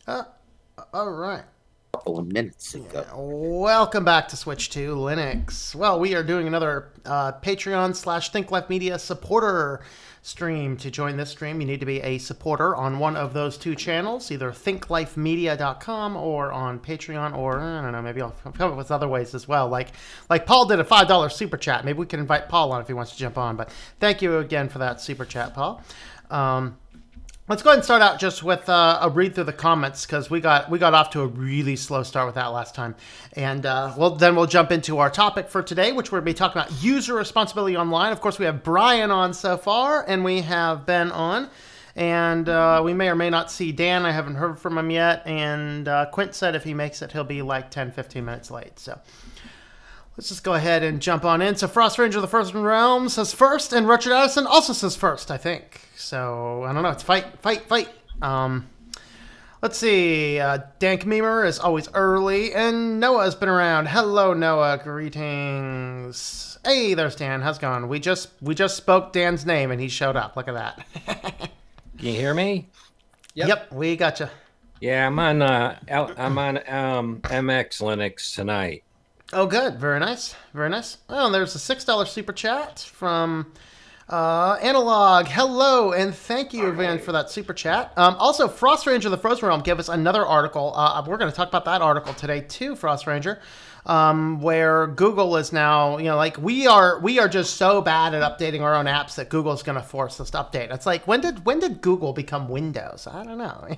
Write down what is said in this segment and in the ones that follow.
Uh, all right. Couple of minutes ago. Welcome back to Switch to Linux. Well, we are doing another Patreon / Think Life Media supporter stream. To join this stream, you need to be a supporter on one of those two channels, either thinklifemedia.com or on Patreon, or I don't know, maybe I'll come up with other ways as well. Like Paul did a $5 super chat. Maybe we can invite Paul on if he wants to jump on. But thank you again for that super chat, Paul. Let's go ahead and start out just with a read through the comments, because we got off to a really slow start with that last time. And then we'll jump into our topic for today, which we're going to be talking about user responsibility online. Of course, we have Brian on so far, and we have Ben on. And we may or may not see Dan. I haven't heard from him yet. And Quint said if he makes it, he'll be like 10, 15 minutes late. So let's just go ahead and jump on in. So Frost Ranger of the Frozen Realm says first, and Richard Addison also says first, I think. So, I don't know. It's fight. Let's see. Dan Kmemer is always early, and Noah has been around. Hello, Noah. Greetings. Hey, there's Dan. How's it going? We just spoke Dan's name, and he showed up. Look at that. Can you hear me? Yep, we got you. Yeah, I'm on MX Linux tonight. Oh, good. Very nice. Very nice. Oh, and there's a $6 super chat from Analog. Hello, and thank you, Van, for that super chat. Also, Frost Ranger of the Frozen Realm gave us another article. We're going to talk about that article today too, Frost Ranger, where Google is now, like we are just so bad at updating our own apps that Google's going to force us to update. It's like, when did Google become Windows? I don't know.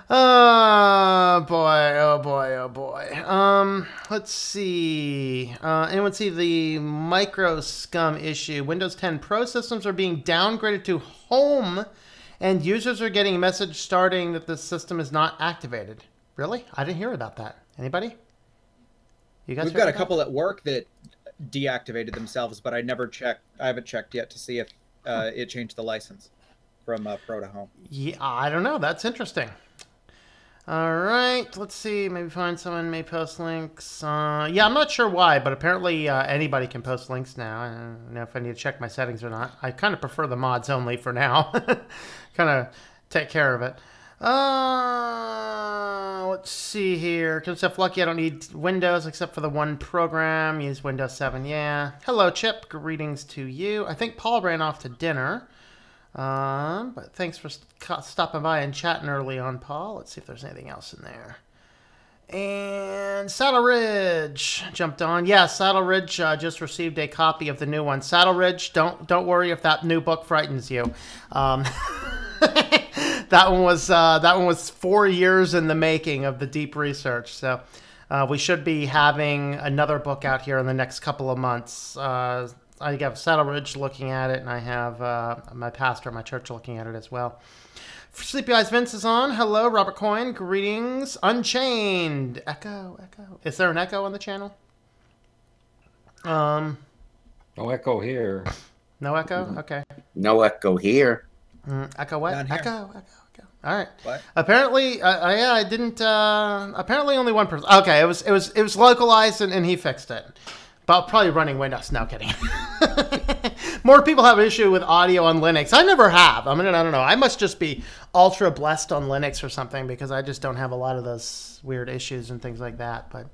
Oh boy. Let's see. Anyone see the micro scum issue? Windows 10 Pro systems are being downgraded to home, and users are getting a message starting that the system is not activated. Really? I didn't hear about that. Anybody? You guys? We've got a couple at work that deactivated themselves, but I haven't checked yet to see if it changed the license from Pro to home. Yeah, I don't know. That's interesting. All right, let's see. Maybe find someone may post links. Yeah, I'm not sure why, but apparently anybody can post links now. I don't know if I need to check my settings or not. I kind of prefer the mods only for now. Kind of take care of it. Let's see here. Because if lucky, I don't need Windows except for the one program. Use Windows 7. Yeah. Hello, Chip. Greetings to you. I think Paul ran off to dinner. But thanks for stopping by and chatting early on, Paul. Let's see if there's anything else in there. And Saddle Ridge jumped on. Yeah, Saddle Ridge just received a copy of the new one. Saddle Ridge, don't worry if that new book frightens you. That one was 4 years in the making of the deep research. So we should be having another book out here in the next couple of months. I have Saddle Ridge looking at it, and I have my pastor at my church looking at it as well. Sleepy Eyes Vince is on. Hello, Robert Coyne. Greetings. Unchained. Echo. Is there an echo on the channel? No echo here. No echo? Okay. No echo here. Echo what? Echo. All right. What? Apparently, yeah, I didn't. Apparently, only one person. Okay, it was localized, and he fixed it. But probably running Windows. No, kidding. More people have an issue with audio on Linux. I never have. I mean, I don't know. I must just be ultra blessed on Linux or something, because I just don't have a lot of those weird issues and things like that. But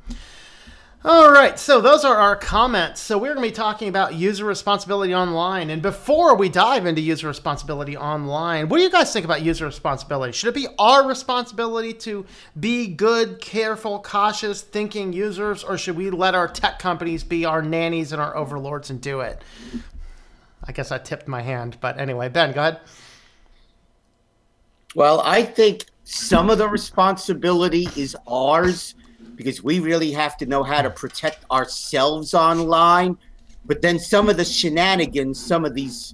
all right, so those are our comments. So we're going to be talking about user responsibility online. And before we dive into user responsibility online, what do you guys think about user responsibility? Should it be our responsibility to be good, careful, cautious, thinking users, or should we let our tech companies be our nannies and our overlords and do it? I guess I tipped my hand, but anyway, Ben, go ahead. Well, I think some of the responsibility is ours, because we really have to know how to protect ourselves online. But then some of the shenanigans some of these,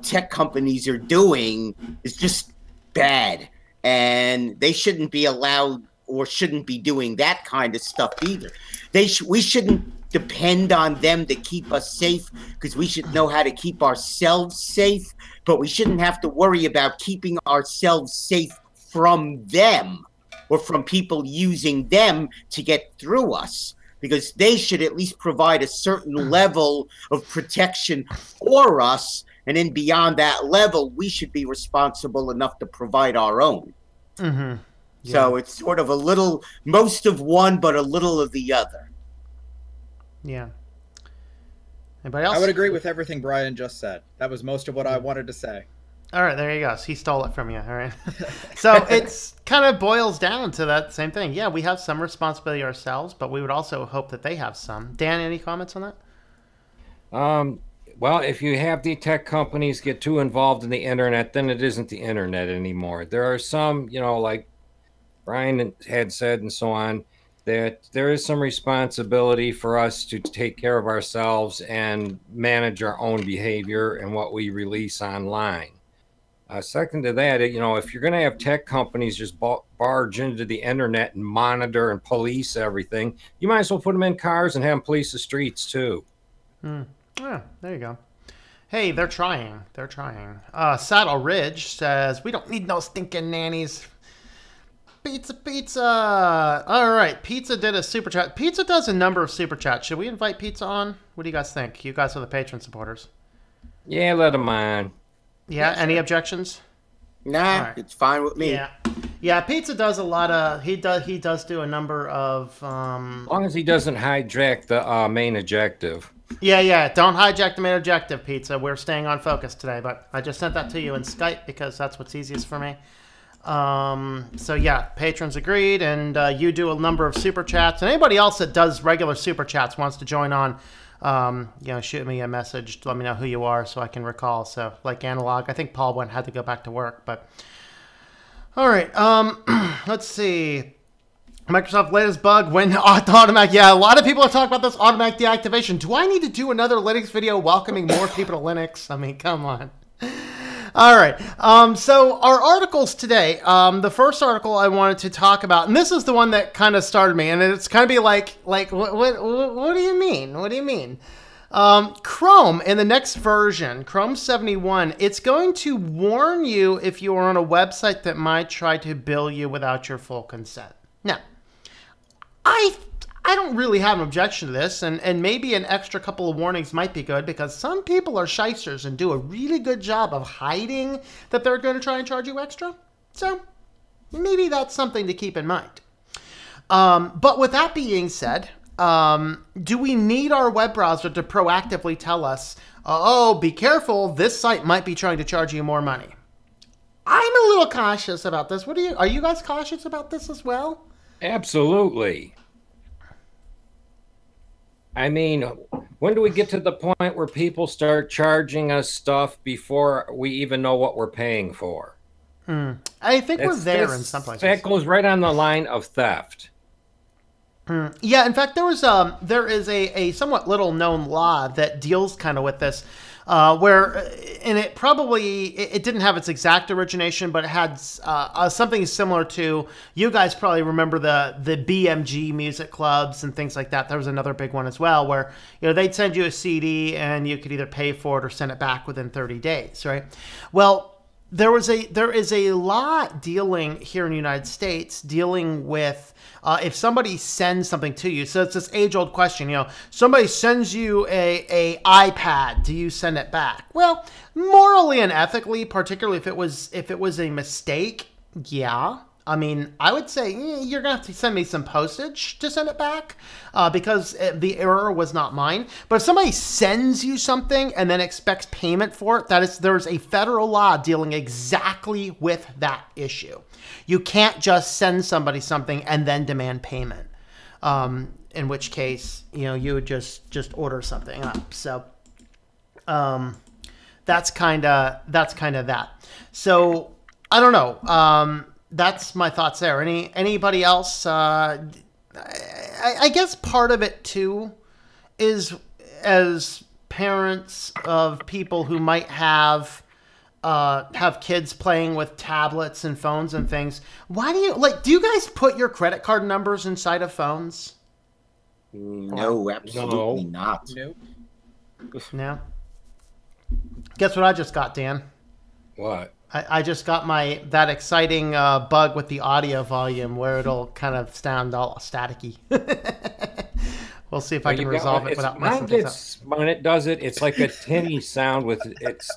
tech companies are doing is just bad. And they shouldn't be allowed or shouldn't be doing that kind of stuff either. We shouldn't depend on them to keep us safe, because we should know how to keep ourselves safe. But we shouldn't have to worry about keeping ourselves safe from them, or from people using them to get through us, because they should at least provide a certain level of protection for us. And then beyond that level, we should be responsible enough to provide our own. Mm-hmm. So it's sort of a little, most of one, but a little of the other. Yeah. Anybody else? I would agree with everything Brian just said. That was most of what I wanted to say. All right, there you go. He stole it from you. All right. So it's kind of boils down to that same thing. Yeah, we have some responsibility ourselves, but we would also hope that they have some. Dan, any comments on that? Well, if you have the tech companies get too involved in the internet, then it isn't the internet anymore. There are some, you know, like Brian had said and so on, that there is some responsibility for us to take care of ourselves and manage our own behavior and what we release online. Second to that, you know, if you're going to have tech companies just barge into the internet and monitor and police everything, you might as well put them in cars and have them police the streets too. Yeah, there you go. Hey, they're trying. They're trying. Saddle Ridge says, we don't need no stinking nannies. Pizza. All right, Pizza did a super chat. Pizza does a number of super chats. Should we invite Pizza on? What do you guys think? You guys are the patron supporters. Yeah, let them on. Yeah, any objections? Nah, right. It's fine with me. Yeah, Pizza does a lot of, he does do a number of, As long as he doesn't hijack the main objective. Yeah, don't hijack the main objective, Pizza. We're staying on focus today, but I just sent that to you in Skype because that's what's easiest for me. So yeah, patrons agreed, and you do a number of super chats, and anybody else that does regular super chats wants to join on, you know, shoot me a message to let me know who you are so I can recall. So like Analog, I think Paul had to go back to work, but all right. Let's see. Microsoft latest bug when automatic. Yeah, a lot of people are talking about this automatic deactivation. Do I need to do another Linux video welcoming more people to Linux? I mean, come on. All right. So our articles today, the first article I wanted to talk about, and this is the one that kind of started me, and it's kind of be like what do you mean? What do you mean? Chrome in the next version, Chrome 71, it's going to warn you if you are on a website that might try to bill you without your full consent. Now, I don't really have an objection to this, and maybe an extra couple of warnings might be good because some people are shysters and do a really good job of hiding that they're going to try and charge you extra. So maybe that's something to keep in mind. But with that being said, do we need our web browser to proactively tell us, oh, be careful, this site might be trying to charge you more money? I'm a little cautious about this. Are you guys cautious about this as well? Absolutely. I mean, when do we get to the point where people start charging us stuff before we even know what we're paying for? I think we're there in some places. That goes right on the line of theft. Yeah, in fact, there is a somewhat little known law that deals kind of with this, where, and it didn't have its exact origination, but it had something similar to, you guys probably remember the BMG music clubs and things like that. There was another big one as well, where, you know, they'd send you a CD and you could either pay for it or send it back within 30 days, right? Well, there is a law dealing here in the United States dealing with if somebody sends something to you. So it's this age-old question, you know, somebody sends you a iPad, do you send it back? Well, morally and ethically, particularly if it was a mistake, yeah. I mean, I would say you're going to have to send me some postage to send it back because the error was not mine. But if somebody sends you something and then expects payment for it, there's a federal law dealing exactly with that issue. You can't just send somebody something and then demand payment, in which case, you know, you would just order something up. So that's kind of that. So I don't know. That's my thoughts there. Anybody else? I guess part of it too is as parents of people who might have kids playing with tablets and phones and things. Why do you guys put your credit card numbers inside of phones? No, absolutely not. Nope. No. Guess what I just got, Dan? What? I just got that exciting bug with the audio volume where it'll kind of sound all staticky. We'll see if I can resolve it without messing things up. When it does it, it's like a tinny sound with its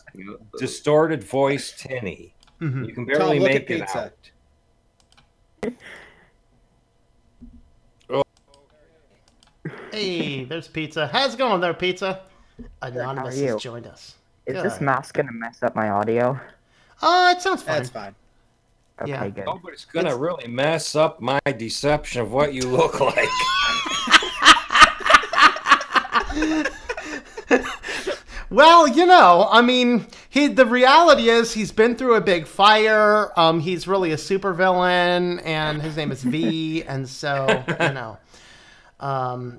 distorted voice tinny. Mm-hmm. You can barely Tom, look make at it pizza. out. Hey, there's Pizza. How's it going there, Pizza? Anonymous How are you? has joined us. Is this Good. mouse gonna mess up my audio? It sounds fine. That's fine. Okay, Yeah. good. Oh, but it's gonna really mess up my deception of what you look like. Well, you know, I mean, the reality is he's been through a big fire. He's really a supervillain, and his name is V, and so, you know.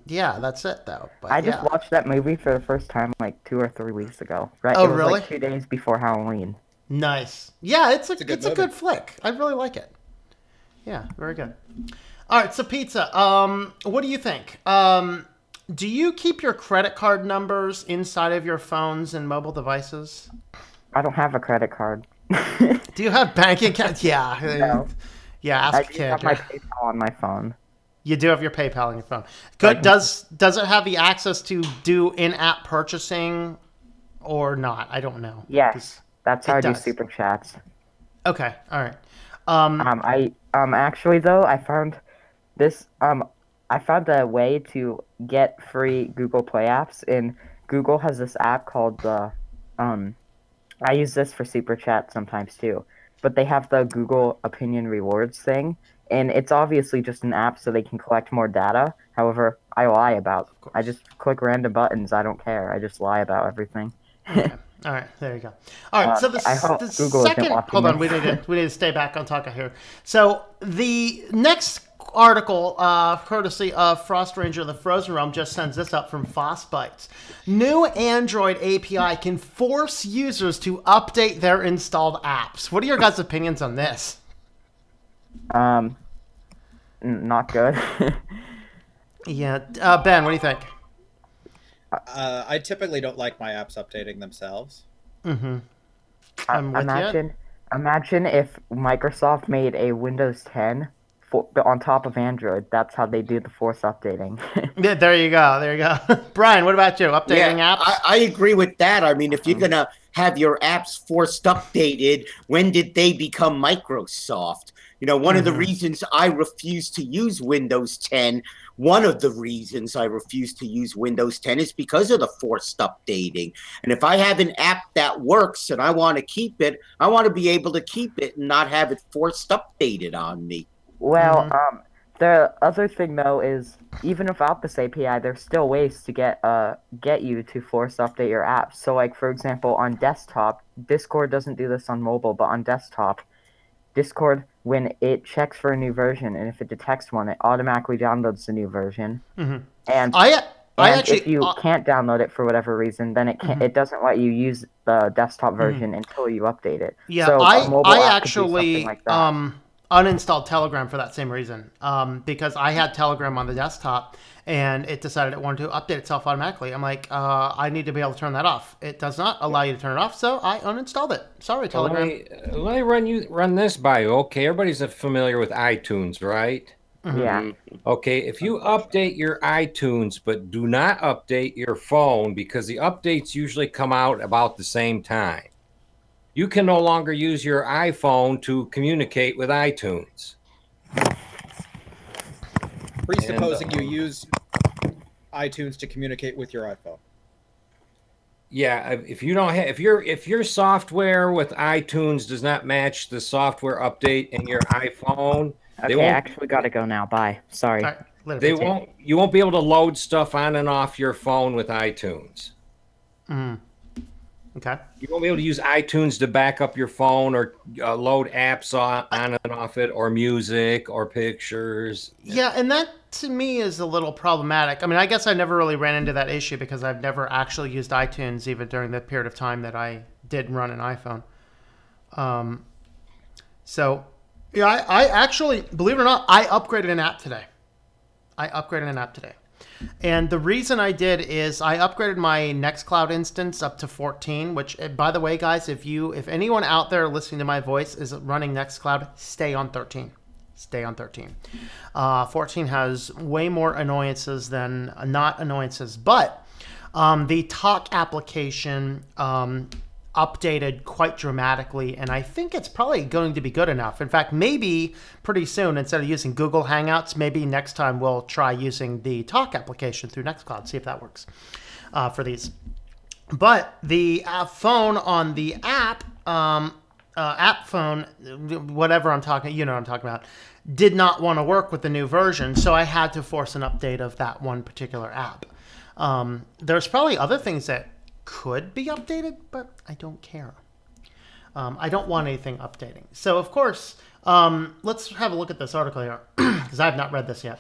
Yeah, that's it, though. But, I just yeah. watched that movie for the first time like 2 or 3 weeks ago. Right? Oh, it was really? like 2 days before Halloween. Nice. Yeah, it's a movie. good flick. I really like it. Yeah, very good. All right, so Pizza, what do you think? Do you keep your credit card numbers inside of your phones and mobile devices? I don't have a credit card. Do you have bank accounts? Yeah. No. Yeah, I ask a do kid. have my PayPal on my phone. You do have your PayPal on your phone. Good. Does it have the access to do in-app purchasing or not? I don't know. Yes, that's how I do does. super chats. Okay. All right. Actually though, I found this. I found a way to get free Google Play apps, and Google has this app called the. I use this for super chat sometimes too, but they have the Google Opinion Rewards thing, and it's obviously just an app so they can collect more data. However, I lie about. I just click random buttons. I don't care. I just lie about everything. Okay. All right, there you go. All right, so I hope the Google isn't second. watching Hold on, we this. need to stay back on topic here. So the next article, courtesy of Frost Ranger, the Frozen Realm, just sends this up from Frostbites. New Android API can force users to update their installed apps. What are your guys' opinions on this? Not good. Yeah, Ben, what do you think? I typically don't like my apps updating themselves. Mm-hmm. I'm with you. Imagine if Microsoft made a Windows 10 on top of Android. That's how they do the force updating. Yeah, there you go. There you go. Brian, what about you? Updating apps? I agree with that. I mean, if you're going to have your apps forced updated, when did they become Microsoft? You know, one of the reasons I refuse to use Windows 10, one of the reasons I refuse to use Windows 10 is because of the forced updating. And if I have an app that works and I want to keep it, I want to be able to keep it and not have it forced updated on me. Well, the other thing though is even without this API, there's still ways to get you to force update your apps. So, like for example, on desktop, Discord doesn't do this on mobile, but on desktop, Discord, when it checks for a new version, and if it detects one, it automatically downloads the new version. And Actually, if you can't download it for whatever reason, then it can't. It doesn't let you use the desktop version until you update it. Yeah, so a mobile I app could do actually something like that. uninstalled Telegram for that same reason. Because I had Telegram on the desktop and it decided it wanted to update itself automatically. I'm like, I need to be able to turn that off. It does not allow you to turn it off, so I uninstalled it. Sorry, Telegram. Let me run this by you. Okay, everybody's familiar with iTunes, right? Yeah. Okay, if you update your iTunes but do not update your phone, because the updates usually come out about the same time, you can no longer use your iPhone to communicate with iTunes. Presupposing you use iTunes to communicate with your iPhone. Yeah, if you don't have, if your software with iTunes does not match the software update in your iPhone, Okay, I actually gotta go now. Bye. Sorry. All right, you won't be able to load stuff on and off your phone with iTunes. Okay. You won't be able to use iTunes to back up your phone or load apps on and off it, or music or pictures. Yeah, and that to me is a little problematic. I mean, I guess I never really ran into that issue because I've never actually used iTunes even during the period of time that I did run an iPhone. So, yeah, I actually, believe it or not, I upgraded an app today. And the reason I did is I upgraded my Nextcloud instance up to 14, which, by the way, guys, if anyone out there listening to my voice is running Nextcloud, stay on 13. Stay on 13. 14 has way more annoyances than not annoyances, but the talk application, updated quite dramatically, and I think it's probably going to be good enough. In fact, maybe pretty soon, instead of using Google Hangouts, maybe next time we'll try using the Talk application through Nextcloud, see if that works for these. But the phone on the app phone, whatever I'm talking, you know what I'm talking about, did not want to work with the new version, so I had to force an update of that one particular app. There's probably other things that could be updated, but I don't care. I don't want anything updating. So, of course, let's have a look at this article here, because I have not read this yet.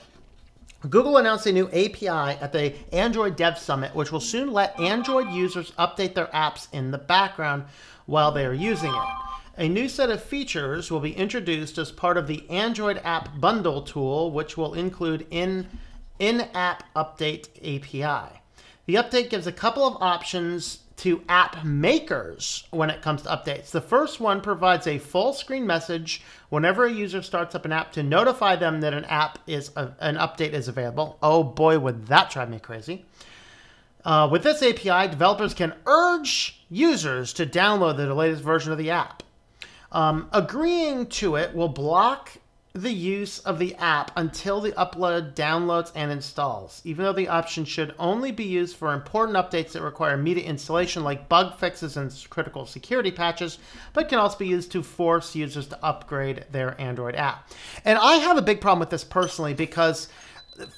Google announced a new API at the Android Dev Summit, which will soon let Android users update their apps in the background while they are using it. A new set of features will be introduced as part of the Android App Bundle tool, which will include in-app update API. The update gives a couple of options to app makers when it comes to updates. The first one provides a full screen message whenever a user starts up an app to notify them that an update is available. Oh boy, would that drive me crazy. With this API, developers can urge users to download the latest version of the app. Agreeing to it will block the use of the app until the upload downloads and installs, even though the option should only be used for important updates that require immediate installation, like bug fixes and critical security patches, but can also be used to force users to upgrade their Android app. And I have a big problem with this personally, because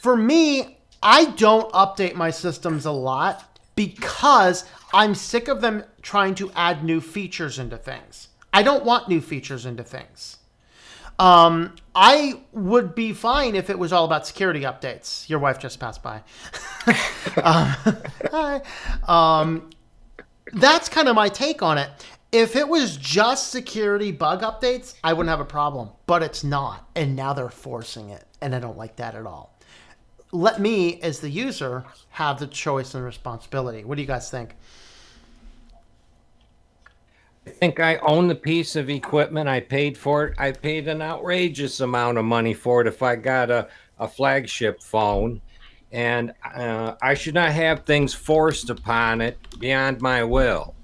for me, I don't update my systems a lot because I'm sick of them trying to add new features into things. I don't want new features into things. I would be fine if it was all about security updates. Your wife just passed by. Hi. That's kind of my take on it. If it was just security bug updates, I wouldn't have a problem. But it's not. And now they're forcing it. And I don't like that at all. Let me, as the user, have the choice and responsibility. What do you guys think? I think I own the piece of equipment. I paid for it. I paid an outrageous amount of money for it if I got a flagship phone. And I should not have things forced upon it beyond my will.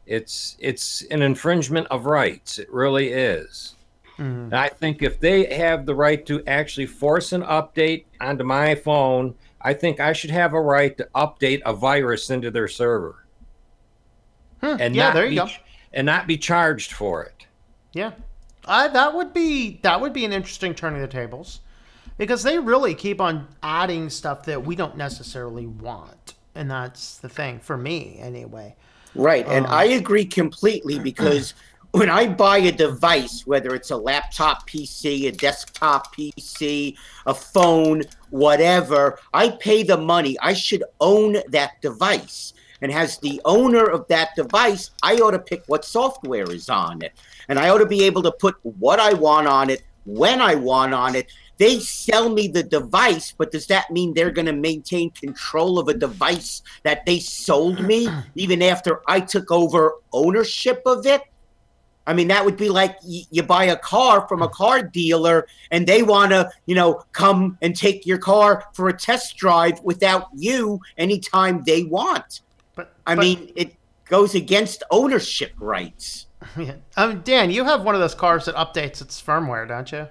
It's an infringement of rights. It really is. And I think if they have the right to actually force an update onto my phone, I think I should have a right to update a virus into their server. And yeah, there you go. And not be charged for it. Yeah, that would be an interesting turning the tables, because they really keep on adding stuff that we don't necessarily want, and that's the thing for me anyway. Right, and I agree completely, because when I buy a device, whether it's a laptop PC, a desktop PC, a phone, whatever, I pay the money. I should own that device. And as the owner of that device, I ought to pick what software is on it. And I ought to be able to put what I want on it, when I want on it. They sell me the device, but does that mean they're going to maintain control of a device that they sold me even after I took over ownership of it? I mean, that would be like you buy a car from a car dealer and they want to, come and take your car for a test drive without you anytime they want. I mean, it goes against ownership rights. Yeah. Dan, you have one of those cars that updates its firmware, don't you?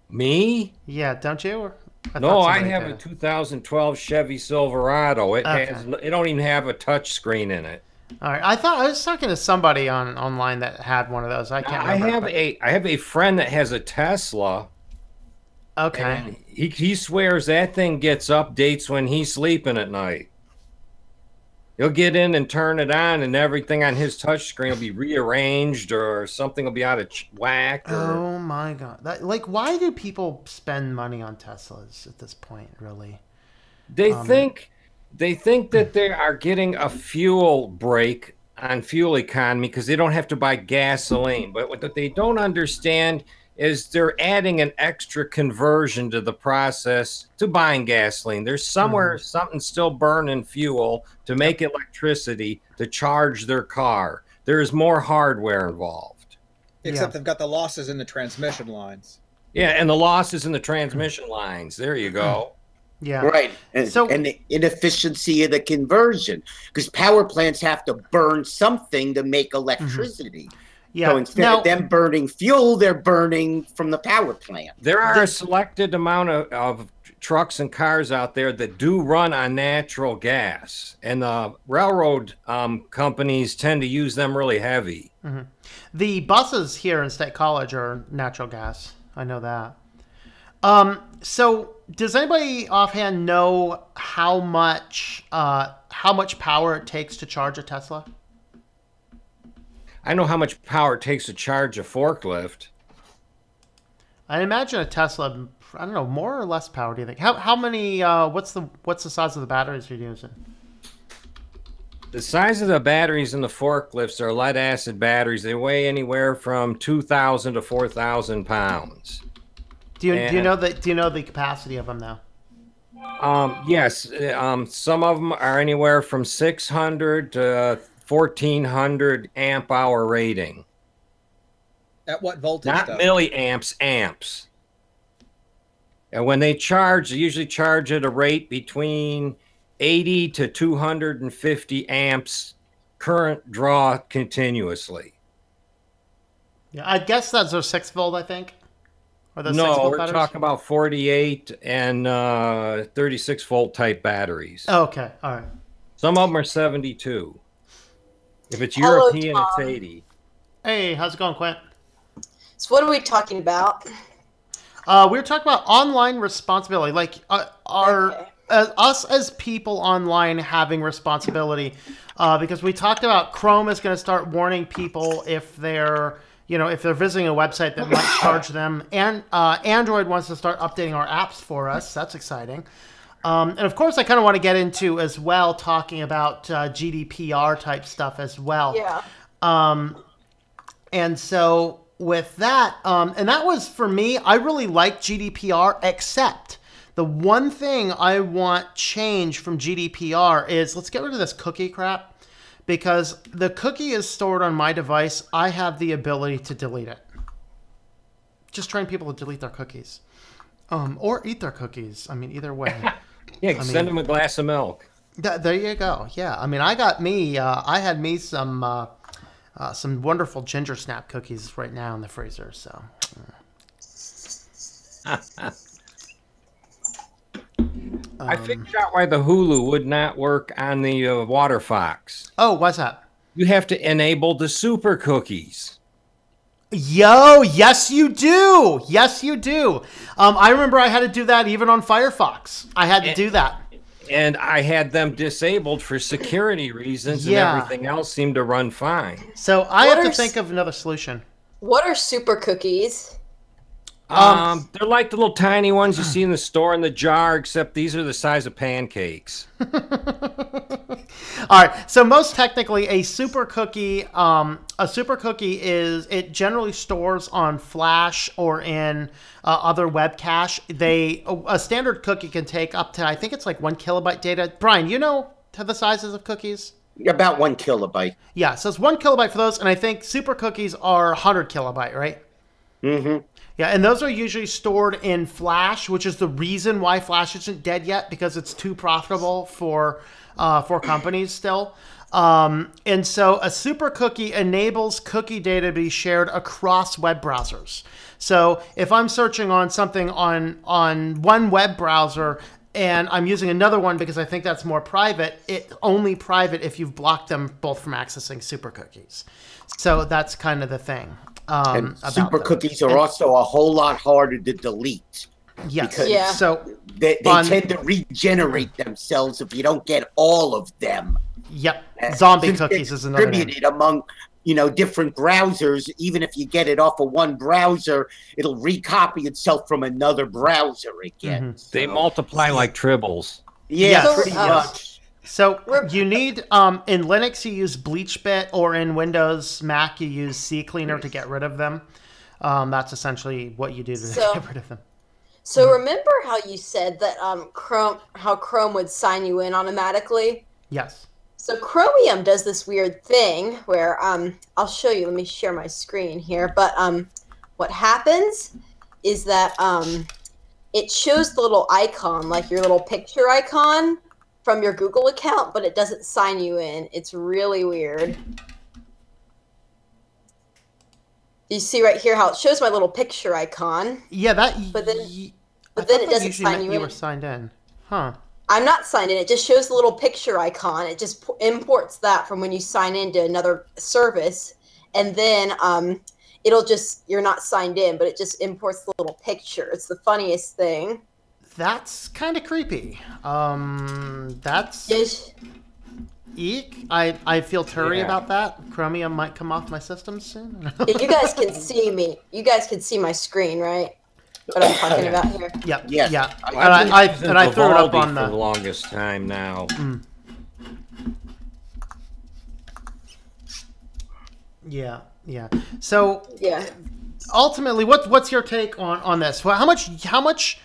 Me? Yeah, don't you? No, I have a 2012 Chevy Silverado. It don't even have a touch screen in it. All right, I was talking to somebody online that had one of those. I can't remember. I have a friend that has a Tesla. Okay. He swears that thing gets updates when he's sleeping at night. He'll get in and turn it on, and everything on his touch screen will be rearranged, or something will be out of whack. Oh my God! Why do people spend money on Teslas at this point? Really? They think that they are getting a fuel break on fuel economy because they don't have to buy gasoline. But what they don't understand is they're adding an extra conversion to the process to buying gasoline. There's somewhere something still burning fuel to make electricity to charge their car. There's more hardware involved. Except they've got the losses in the transmission lines. Yeah, and the losses in the transmission lines. There you go. Yeah. Right. And, So- and the inefficiency of the conversion, because power plants have to burn something to make electricity. Yeah. So instead Now, of them burning fuel, they're burning from the power plant. There are a selected amount of trucks and cars out there that do run on natural gas, and the railroad companies tend to use them really heavy. the buses here in State College are natural gas. I know that. So does anybody offhand know how much power it takes to charge a Tesla? I know how much power it takes to charge a forklift. I imagine a Tesla, I don't know, more or less power, do you think? How many, what's the size of the batteries you're using? The size of the batteries in the forklifts are lead acid batteries. They weigh anywhere from 2,000 to 4,000 pounds. Do you know the capacity of them now? Yes, some of them are anywhere from 600 to 1,400 amp hour rating. At what voltage? Not though? milliamps, amps. And when they charge, they usually charge at a rate between 80 to 250 amps current draw continuously. Yeah, I guess that's a 6-volt, I think. Or those 6 No, volt we're batteries? talking about 48 and 36 volt type batteries. Oh, okay, all right. Some of them are 72. If it's Hello, European, Tom. it's 80. Hey, how's it going, Quint? So what are we talking about? We were talking about online responsibility, like Okay. us as people online having responsibility, because we talked about Chrome is going to start warning people if they're visiting a website that might charge them, and Android wants to start updating our apps for us. That's exciting. And of course, I kind of want to get into as well talking about GDPR type stuff as well. Yeah. And so with that, and that was for me, I really like GDPR, except the one thing I want change from GDPR is let's get rid of this cookie crap, because the cookie is stored on my device. I have the ability to delete it. Just train people to delete their cookies, or eat their cookies. I mean, either way. Yeah, send them a glass of milk. There you go. Yeah, I mean, I had me some wonderful ginger snap cookies right now in the freezer. So, I figured out why the Hulu would not work on the Water Fox. oh, what's that? You have to enable the super cookies. Yo, yes you do. Yes you do. I remember I had to do that even on Firefox. I had to do that. And I had them disabled for security reasons, Yeah. and everything else seemed to run fine. So I What have to are think of another solution. What are super cookies? They're like the little tiny ones you see in the store in the jar, except these are the size of pancakes. All right. So most technically, a super cookie is, it generally stores on Flash or in other web cache. A standard cookie can take up to, I think it's like 1 kilobyte data. Brian, you know the sizes of cookies? About 1 kilobyte. Yeah. So it's 1 kilobyte for those, and I think super cookies are 100 kilobyte, right? Mm-hmm. Yeah, and those are usually stored in Flash, which is the reason why Flash isn't dead yet, because it's too profitable for companies still. And so a super cookie enables cookie data to be shared across web browsers. So if I'm searching on something on one web browser and I'm using another one because I think that's more private, it's only private if you've blocked them both from accessing super cookies. So that's kind of the thing. And about super them. cookies are also a whole lot harder to delete. Yes. because- Yeah. So They On- tend to regenerate themselves if you don't get all of them. yep, zombie Since cookies they're is another name. distributed among different browsers. Even if you get it off of one browser, it'll recopy itself from another browser again. Mhm. They So, multiply like tribbles. yeah, Yes. pretty much. So We're- you need in Linux you use BleachBit, or in Windows Mac you use CCleaner to get rid of them. That's essentially what you do to get rid of them. So remember how you said that Chrome would sign you in automatically? Yes. So Chromium does this weird thing where I'll show you. Let me share my screen here. But what happens is that it shows the little icon, like your little picture icon from your Google account, but it doesn't sign you in. It's really weird. You see right here how it shows my little picture icon? Yeah, that. But then I it thought that doesn't usually sign meant you you in. were signed in. Huh. I'm not signed in. It just shows the little picture icon. It just imports that from when you sign into another service, and then it'll just, you're not signed in, but it just imports the little picture. It's the funniest thing. That's kind of creepy. That's Yes. eek. I feel teary Yeah. about that. Chromium might come off my system soon. Yeah, you guys can see me. You guys can see my screen, right? What I'm talking about here. Yep. Yes. Yeah. I've And been I using threw it up Vivaldi on for the. the longest time now. Yeah. Yeah. So Yeah. ultimately, what's your take on this? Well, how much,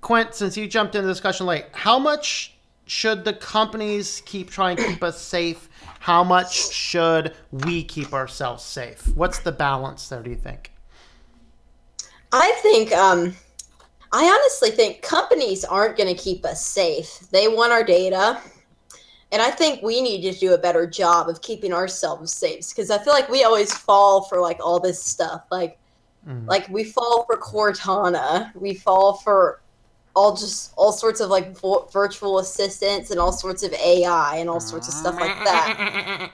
Quint, since you jumped into the discussion late, how much should the companies try and keep us safe? How much should we keep ourselves safe? What's the balance there, do you think? I think, I honestly think companies aren't going to keep us safe. They want our data. And I think we need to do a better job of keeping ourselves safe, because I feel like we always fall for like all this stuff. Like we fall for Cortana. We fall for all sorts of like virtual assistants and all sorts of AI and all sorts of stuff like that.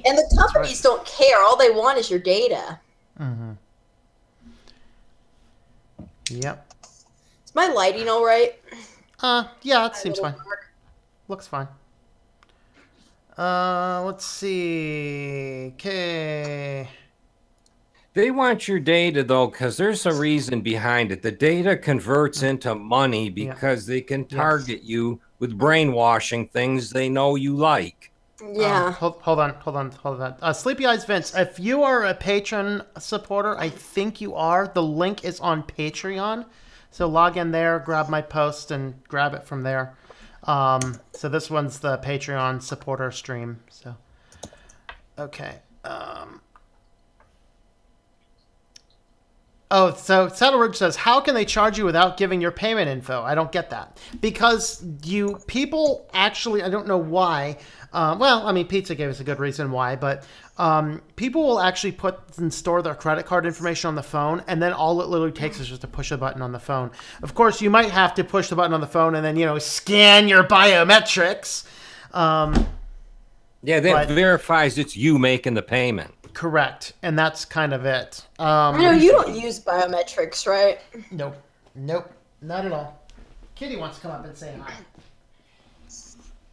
And the companies don't care. All they want is your data. Mm-hmm. Yep. Is my lighting all right? Yeah, it seems little fine. dark. Looks fine. Let's see. Okay. They want your data, though, because there's a reason behind it. The data converts into money because they can target you with brainwashing things they know you like. Yeah. Hold on. Sleepy Eyes Vince, if you are a patron supporter, I think you are. The link is on Patreon. So log in there, grab my post, and grab it from there. So this one's the Patreon supporter stream. So, okay. Oh, so Saddle Ridge says, how can they charge you without giving your payment info? I don't get that. Because people actually, I don't know why. Well, I mean, Pizza gave us a good reason why, but people will actually put and store their credit card information on the phone, and then all it literally takes is just to push a button on the phone. Of course, you might have to push the button on the phone and then, scan your biometrics. Yeah, that verifies it's you making the payment. Correct. And that's kind of it. I know you don't use biometrics, right? Nope. Not at all. Kitty wants to come up and say hi.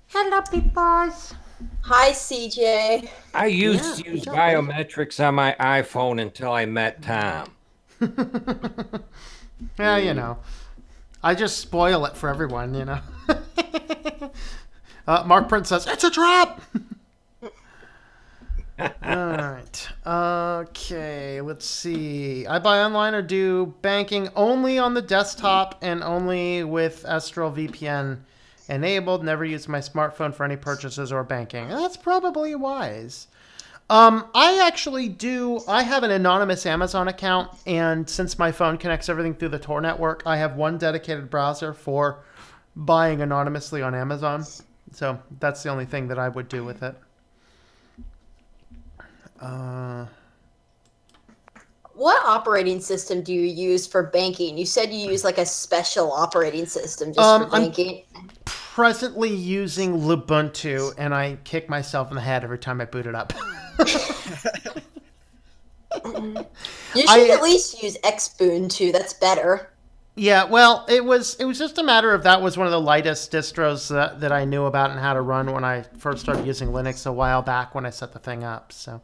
Hello, peoples. Hi, CJ. I used to use biometrics on my iPhone until I met Tom. Yeah, I just spoil it for everyone, Mark Prince says, it's a trap! All right. Okay, let's see. I buy online or do banking only on the desktop and only with Astral VPN enabled. Never use my smartphone for any purchases or banking. That's probably wise. I actually do. I have an anonymous Amazon account, and since my phone connects everything through the Tor network, I have one dedicated browser for buying anonymously on Amazon. So that's the only thing that I would do with it. What operating system do you use for banking? You said you use like a special operating system just for banking. I'm presently using Ubuntu, and I kick myself in the head every time I boot it up. You should at least use Xbuntu. That's better. Yeah, well, it was just a matter of that was one of the lightest distros that I knew about and how to run when I first started using Linux a while back when I set the thing up. So,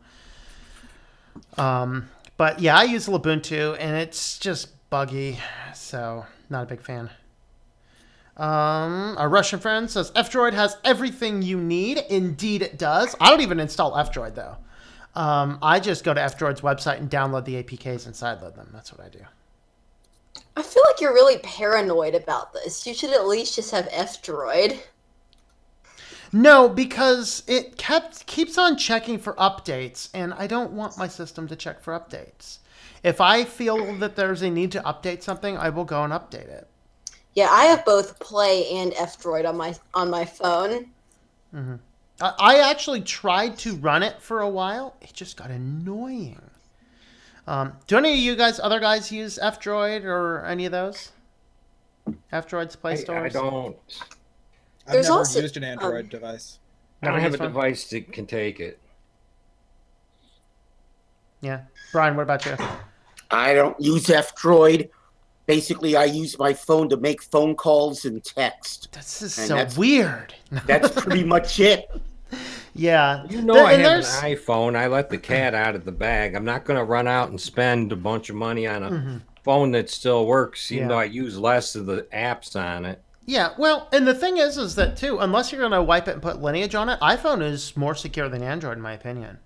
but yeah, I use Ubuntu and it's just buggy, so not a big fan. Our Russian friend says F-Droid has everything you need. Indeed, it does. I don't even install F-Droid though. I just go to F-Droid's website and download the APKs and sideload them. That's what I do. I feel like you're really paranoid about this. You should at least just have F-Droid. No, because it keeps on checking for updates, and I don't want my system to check for updates. If I feel that there's a need to update something, I will go and update it. Yeah, I have both Play and F-Droid on my phone. Mm-hmm. I actually tried to run it for a while. It just got annoying. Do any of you other guys use F-Droid or any of those? F-Droid's Play Stores? I don't. I've never used an Android device. I don't have a device that can take it. Yeah. Brian, what about you? I don't use F-Droid. Basically, I use my phone to make phone calls and text. This is so weird. That's pretty much it. Yeah. You know, I have an iPhone. I let the cat out of the bag. I'm not going to run out and spend a bunch of money on a phone that still works, even though I use less of the apps on it. Yeah, well, and the thing is that, too, unless you're going to wipe it and put Lineage on it, iPhone is more secure than Android, in my opinion.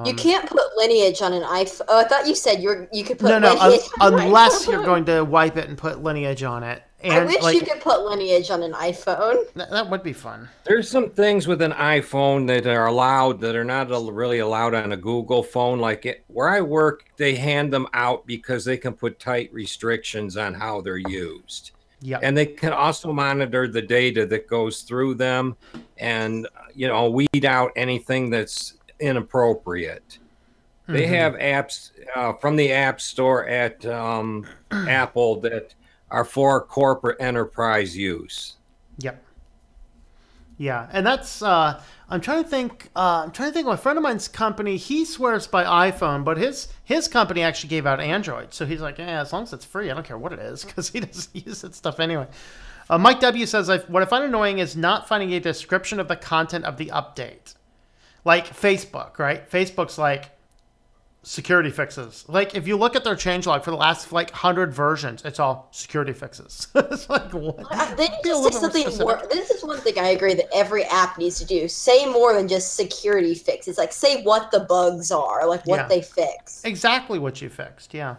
You can't put Lineage on an iPhone. Oh, I thought you said you could put Lineage on unless you're going to wipe it and put Lineage on it. And, I wish you could put Lineage on an iPhone. That would be fun. There's some things with an iPhone that are allowed that are not really allowed on a Google phone. Like where I work, they hand them out because they can put tight restrictions on how they're used. Yeah. And they can also monitor the data that goes through them and, weed out anything that's inappropriate. They have apps from the App Store at Apple that are for corporate enterprise use. Yep. Yeah, and that's I'm trying to think. My friend of mine's company, he swears by iPhone, but his company actually gave out Android. So he's like, yeah, as long as it's free, I don't care what it is, because he doesn't use that stuff anyway. Mike W says, what I find annoying is not finding a description of the content of the update. Like Facebook, right? Facebook's like security fixes. Like if you look at their changelog for the last 100 versions, it's all security fixes. It's like what? They need to say something more. This is one thing I agree that every app needs to do. Say more than just security fixes. Like say what the bugs are, like what they fix. Exactly what you fixed. Yeah.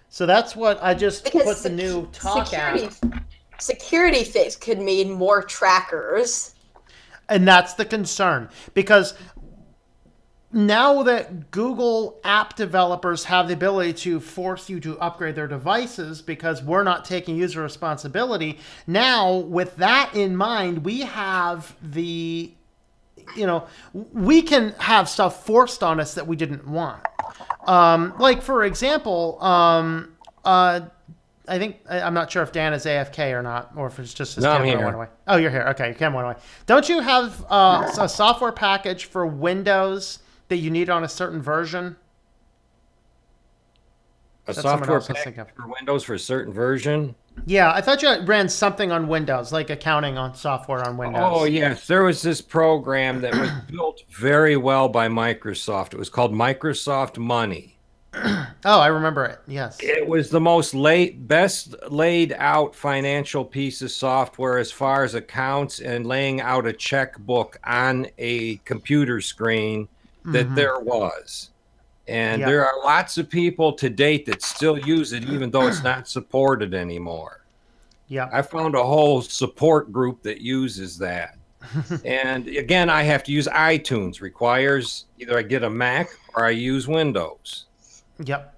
So that's what I just put the new talk app. Security fix could mean more trackers. And that's the concern, because now that Google app developers have the ability to force you to upgrade their devices because we're not taking user responsibility, now with that in mind, we have we can have stuff forced on us that we didn't want. Like, for example, I think, I'm not sure if Dan is AFK or not, or if it's just his camera went away. Oh, you're here. Okay, your camera went away. Don't you have a software package for Windows that you need on a certain version? A software package for Windows for a certain version? Yeah, I thought you ran something on Windows, like accounting on software on Windows. Oh, yes. There was this program that was built very well by Microsoft. It was called Microsoft Money. Oh, I remember it. Yes. It was the best laid out financial piece of software as far as accounts and laying out a checkbook on a computer screen that there was. And there are lots of people to date that still use it, even though it's not supported anymore. Yeah. I found a whole support group that uses that. And again, I have to use iTunes. Requires either I get a Mac or I use Windows. Yep.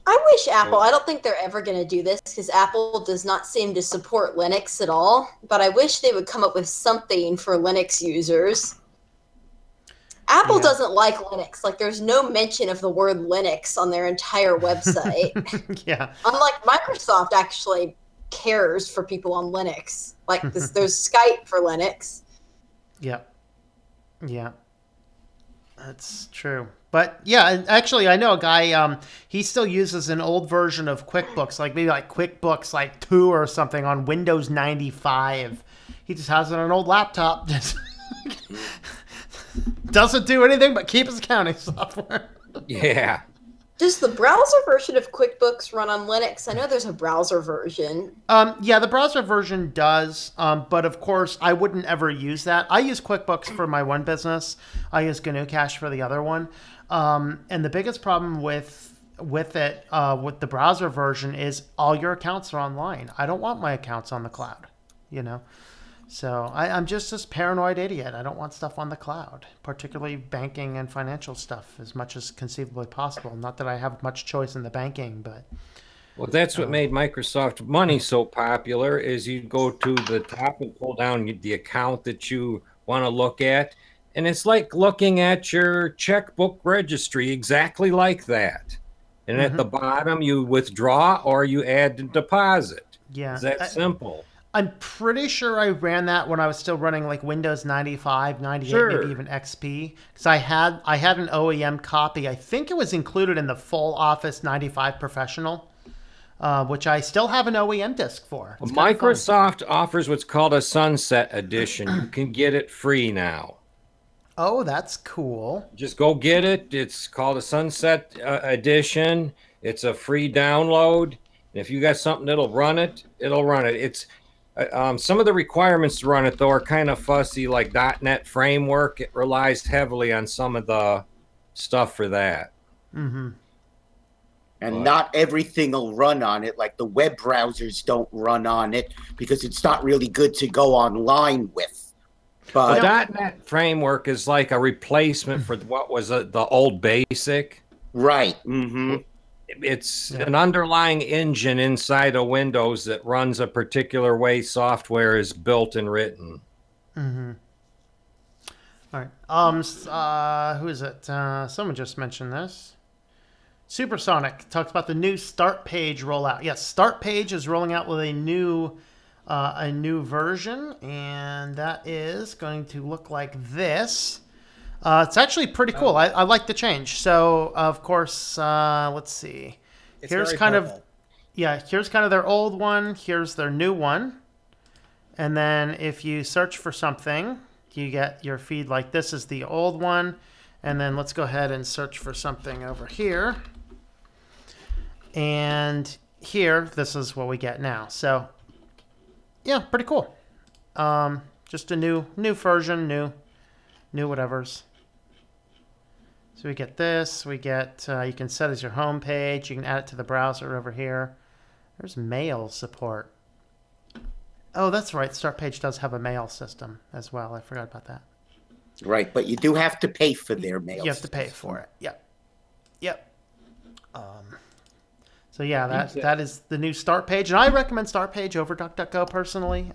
I wish Apple, I don't think they're ever going to do this because Apple does not seem to support Linux at all, but I wish they would come up with something for Linux users. Apple doesn't like Linux. Like, there's no mention of the word Linux on their entire website. Yeah. Unlike Microsoft actually cares for people on Linux. Like, there's Skype for Linux. Yeah. Yeah. That's true. But yeah, actually, I know a guy, he still uses an old version of QuickBooks, like maybe like QuickBooks like 2 or something on Windows 95. He just has it on an old laptop. Just doesn't do anything but keep his accounting software. Yeah. Does the browser version of QuickBooks run on Linux? I know there's a browser version. Yeah, the browser version does, but of course, I wouldn't ever use that. I use QuickBooks for my one business. I use GNU Cache for the other one. And the biggest problem with the browser version is all your accounts are online. I don't want my accounts on the cloud, So I'm just this paranoid idiot. I don't want stuff on the cloud, particularly banking and financial stuff, as much as conceivably possible. Not that I have much choice in the banking, but Well, that's what made Microsoft Money so popular. Is you go to the top and pull down the account that you want to look at, and it's like looking at your checkbook registry, exactly like that. And at the bottom, you withdraw or you add the deposit. yeah, It's that simple. I'm pretty sure I ran that when I was still running like Windows 95, 98, Sure. maybe even XP. Because I had an OEM copy. I think it was included in the full Office 95 Professional, which I still have an OEM disc for. It's kind of fun. Microsoft offers what's called a Sunset Edition. You can get it free now. Oh, that's cool. Just go get it. It's called a Sunset Edition. It's a free download. And if you got something that'll run it, it'll run it. It's some of the requirements to run it, though, are kind of fussy, like .NET Framework. It relies heavily on some of the stuff for that. Mm-hmm. And not everything will run on it. Like the web browsers don't run on it because it's not really good to go online with. But The .NET Framework is like a replacement for what was the old BASIC. right. Mm-hmm. It's an underlying engine inside of Windows that runs a particular way software is built and written. Mm-hmm. All right. Who is it? Someone just mentioned this. Supersonic talks about the new StartPage rollout. Yes, StartPage is rolling out with a new version, and that is going to look like this. It's actually pretty cool. I like the change. So, of course, let's see. It's Here's very kind powerful. here's kind of their old one. Here's their new one. And then if you search for something, you get your feed like this is the old one. And then let's go ahead and search for something over here. And here, this is what we get now. So, yeah, pretty cool. Just a new version, new whatevers. So we get this. We get you can set as your home page. You can add it to the browser over here. There's mail support. Oh, that's right. StartPage does have a mail system as well. I forgot about that. Right, but you do have to pay for their mail. You have to pay for it. Yep. Yep. So yeah, that is the new StartPage, and I recommend StartPage over DuckDuckGo personally,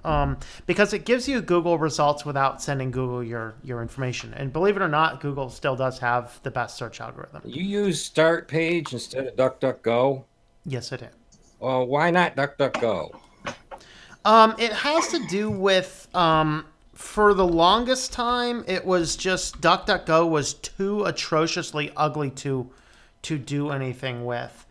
because it gives you Google results without sending Google your information. And believe it or not, Google still does have the best search algorithm. You use StartPage instead of DuckDuckGo? Yes, I do. Well, why not DuckDuckGo? It has to do with for the longest time, it was just DuckDuckGo was too atrociously ugly to do anything with.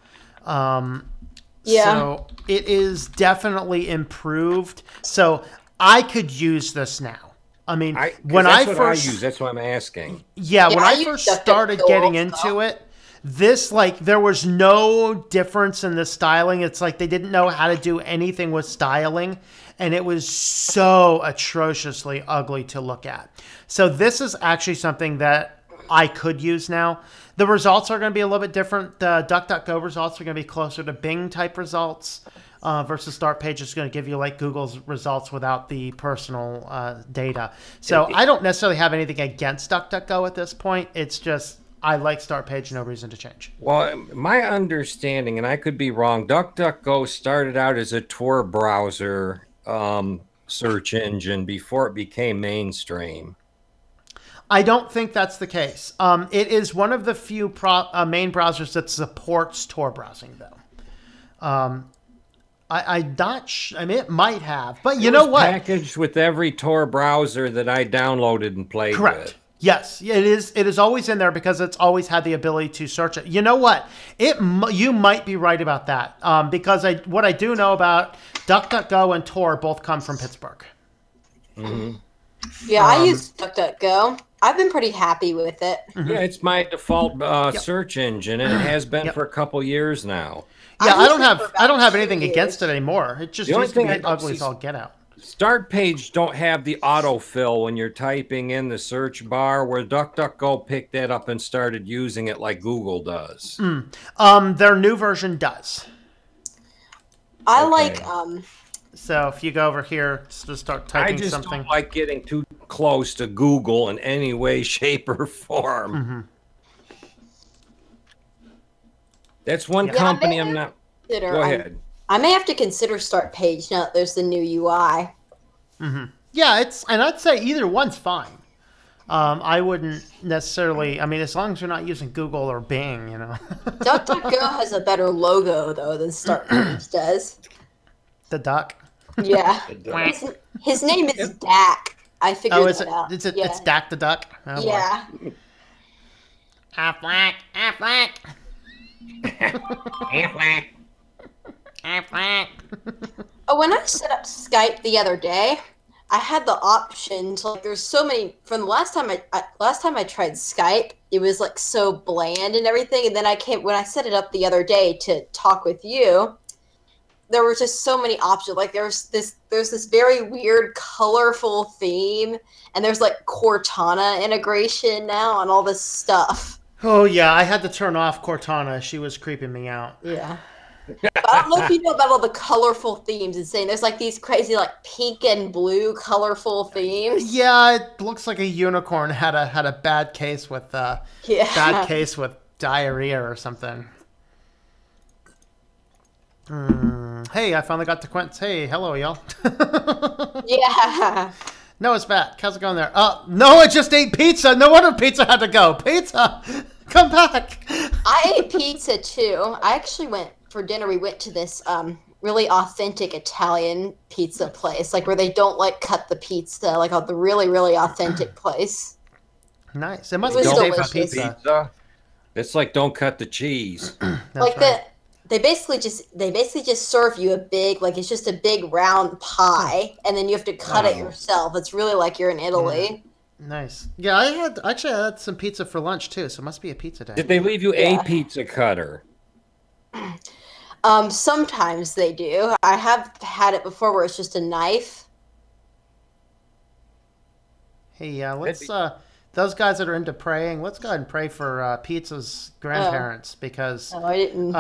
So it is definitely improved. So I could use this now. I mean, when I first use, that's what I'm asking. Yeah, when I first started getting into it, this there was no difference in the styling. It's like they didn't know how to do anything with styling, and it was so atrociously ugly to look at. So this is actually something that I could use now. The results are going to be a little bit different. The DuckDuckGo results are going to be closer to Bing type results versus StartPage is going to give you like Google's results without the personal data. So I don't necessarily have anything against DuckDuckGo at this point. It's just I like StartPage, no reason to change. Well, my understanding, and I could be wrong, DuckDuckGo started out as a Tor browser search engine before it became mainstream. I don't think that's the case. It is one of the few main browsers that supports Tor browsing, though. I'm not I mean, it might have, but you know what? Packaged with every Tor browser that I downloaded and played with. Yes, it is. It is always in there because it's always had the ability to search it. You know what? You might be right about that because what I do know about DuckDuckGo and Tor both come from Pittsburgh. Mm-hmm. Yeah, I use DuckDuckGo. I've been pretty happy with it. Yeah, it's my default search engine, and it has been for a couple years now. Yeah, I don't have anything against it anymore. It just used to be ugly as all get out. StartPage don't have the autofill when you're typing in the search bar, where DuckDuckGo picked that up and started using it like Google does. Their new version does. I like So if you go over here, just start I typing just something. don't like getting too close to Google in any way, shape, or form. Mm-hmm. That's one Yeah. company I'm not. Consider- Go ahead. I may have to consider StartPage now that there's the new UI. Mm-hmm. Yeah, and I'd say either one's fine. I wouldn't necessarily. I mean, as long as you're not using Google or Bing, you know. DuckDuckGo has a better logo though than StartPage does. The duck. Yeah, his name is Dak. I figured Is that it? out. Is it? Yeah. It's Dak the duck. Oh, boy. Yeah. Affleck. Affleck. Affleck. Affleck. Oh, when I set up Skype the other day, I had the option to, like, there's so many from the last time I tried Skype, it was like so bland and everything, and then when I set it up the other day to talk with you, there were just so many options. Like there's this very weird colorful theme, and there's like Cortana integration now and all this stuff. Oh yeah, I had to turn off Cortana. She was creeping me out. Yeah. But I don't know if you know about all the colorful themes and saying there's like these crazy like pink and blue colorful themes. Yeah, it looks like a unicorn had a bad case with diarrhea or something. Hey, I finally got to Quince. Hey, hello, y'all. Yeah. Noah's back. How's it going there? Noah just ate pizza. No wonder pizza had to go. Pizza, come back. I ate pizza too. I actually went for dinner. We went to this really authentic Italian pizza place, like where they don't like cut the pizza, like the really, really authentic place. Nice. It must It be was a day for delicious. pizza. It's like don't cut the cheese. That's Like right. they basically just serve you a big, like, it's just a big round pie, and then you have to cut it yourself. It's really like you're in Italy. Nice. Yeah, I had some pizza for lunch too, so it must be a pizza day. Did they leave you Yeah. a pizza cutter? Sometimes they do. I have had it before where it's just a knife. Hey, let's those guys that are into praying, let's go ahead and pray for Pizza's grandparents because Oh, I didn't.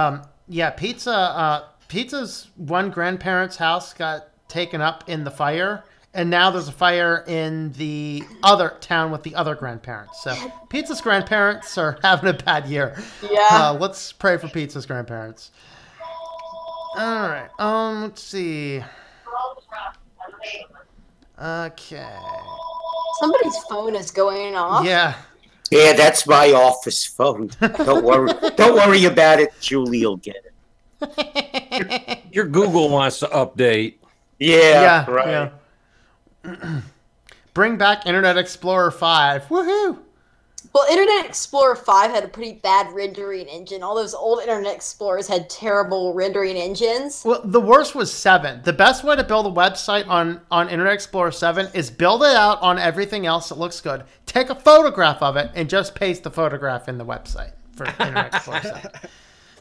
Pizza's one grandparent's house got taken up in the fire, and now there's a fire in the other town with the other grandparents. So Pizza's grandparents are having a bad year. Yeah. Let's pray for Pizza's grandparents. All right. Let's see. Okay. Somebody's phone is going off. Yeah. Yeah, that's my office phone. Don't worry about it. Julie will get it. Your Google wants to update. Yeah, right. Yeah. Bring back Internet Explorer 5. Woohoo! Well, Internet Explorer 5 had a pretty bad rendering engine. All those old Internet Explorers had terrible rendering engines. Well, the worst was 7. The best way to build a website on Internet Explorer 7 is build it out on everything else that looks good. Take a photograph of it and just paste the photograph in the website for Internet Explorer 7.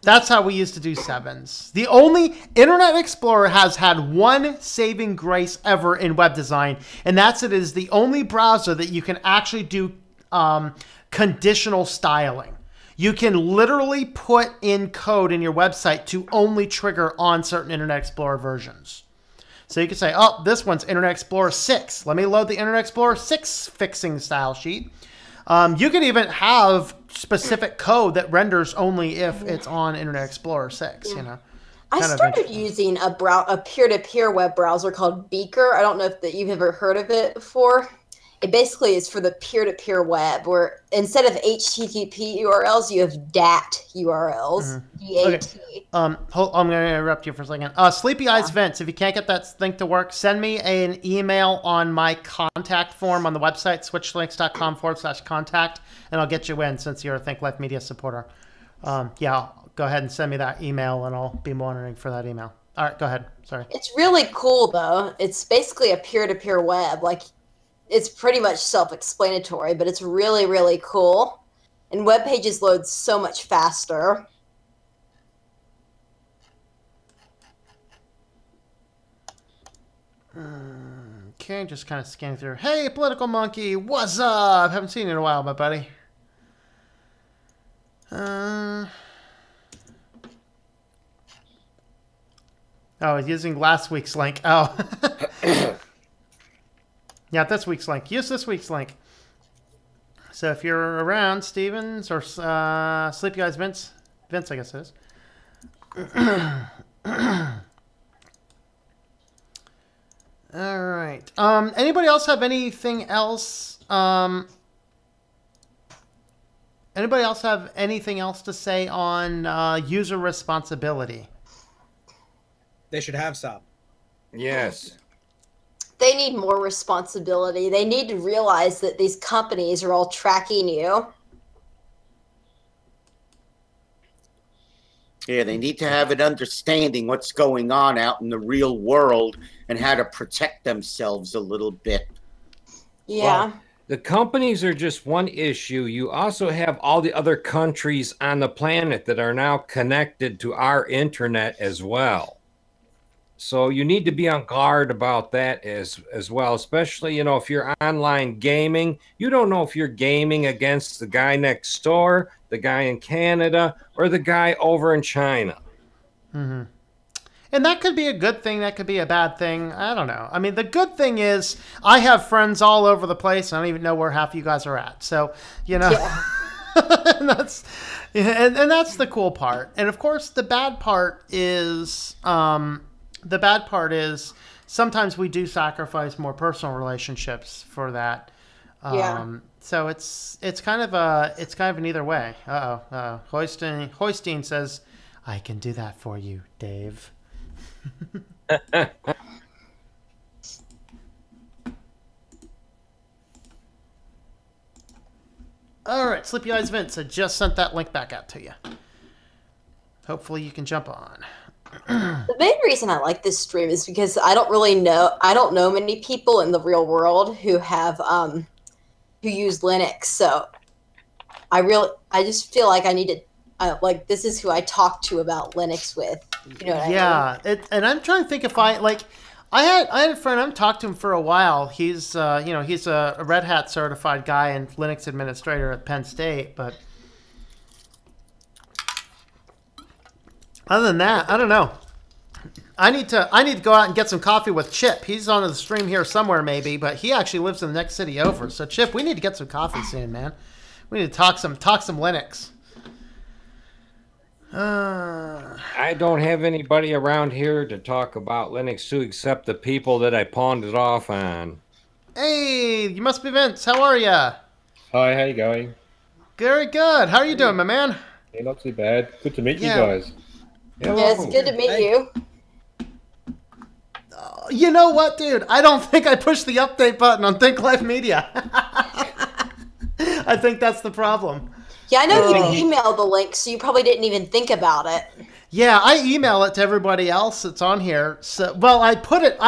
That's how we used to do 7s. The only Internet Explorer has had one saving grace ever in web design, and that's it is the only browser that you can actually do conditional styling. You can literally put in code in your website to only trigger on certain Internet Explorer versions. So you can say, oh, this one's Internet Explorer 6. Let me load the Internet Explorer 6 fixing style sheet. You can even have specific code that renders only if it's on Internet Explorer 6, you know. I started using a peer-to-peer web browser called Beaker. I don't know if you've ever heard of it before. It basically is for the peer-to-peer web, where instead of HTTP URLs, you have DAT URLs. DAT. I'm going to interrupt you for a second. Sleepy Eyes Vince, if you can't get that link to work, send me an email on my contact form on the website, switchlinks.com/contact, and I'll get you in since you're a Think Life Media supporter. Yeah, go ahead and send me that email, and I'll be monitoring for that email. All right, go ahead. Sorry. It's really cool, though. It's basically a peer-to-peer web. Like, it's pretty much self-explanatory, but it's really, really cool. And web pages load so much faster. Okay, just kind of scanning through. Hey, Political Monkey, what's up? Haven't seen you in a while, my buddy. Oh, using last week's link. Oh. Yeah, this week's link. Use this week's link. So if you're around, Stevens, or Sleepy Guys Vince, I guess it is. All right. Anybody else have anything else? Anybody else have anything else to say on user responsibility? They should have some. Yes. They need more responsibility. They need to realize that these companies are all tracking you. Yeah, they need to have an understanding what's going on out in the real world and how to protect themselves a little bit. Yeah. Well, the companies are just one issue. You also have all the other countries on the planet that are now connected to our internet as well. So you need to be on guard about that as well, especially, you know, if you're online gaming, you don't know if you're gaming against the guy next door, the guy in Canada, or the guy over in China. Mm-hmm. And that could be a good thing. That could be a bad thing. I don't know. I mean, the good thing is I have friends all over the place. I don't even know where half you guys are at. So, you know, Yeah. and that's the cool part. And of course, the bad part is sometimes we do sacrifice more personal relationships for that. Yeah. So it's kind of an either way. Hoisteen says, "I can do that for you, Dave." All right, Sleepy Eyes Vince, I just sent that link back out to you. Hopefully you can jump on. The main reason I like this stream is because I don't know many people in the real world who have who use Linux. So I just feel like I need to like, this is who I talk to about Linux with. You know what I mean? And I'm trying to think if I had a friend, I've talked to him for a while. He's he's a Red Hat certified guy and Linux administrator at Penn State, but other than that, I don't know. I need to go out and get some coffee with Chip. He's on the stream here somewhere maybe, but he actually lives in the next city over. So Chip, we need to get some coffee soon, man. We need to talk some Linux. I don't have anybody around here to talk about Linux to except the people that I pawned it off on. Hey, you must be Vince. How are ya? Hi, how you going? Very good. How are you doing, my man? Yeah, not too bad. Good to meet you Yeah. guys. Yeah, it's good to meet you. You know what, dude? I don't think I pushed the update button on Think Live Media. I think that's the problem. Yeah, I know you emailed the link, so you probably didn't even think about it. Yeah, I email it to everybody else that's on here. So, well, I posted it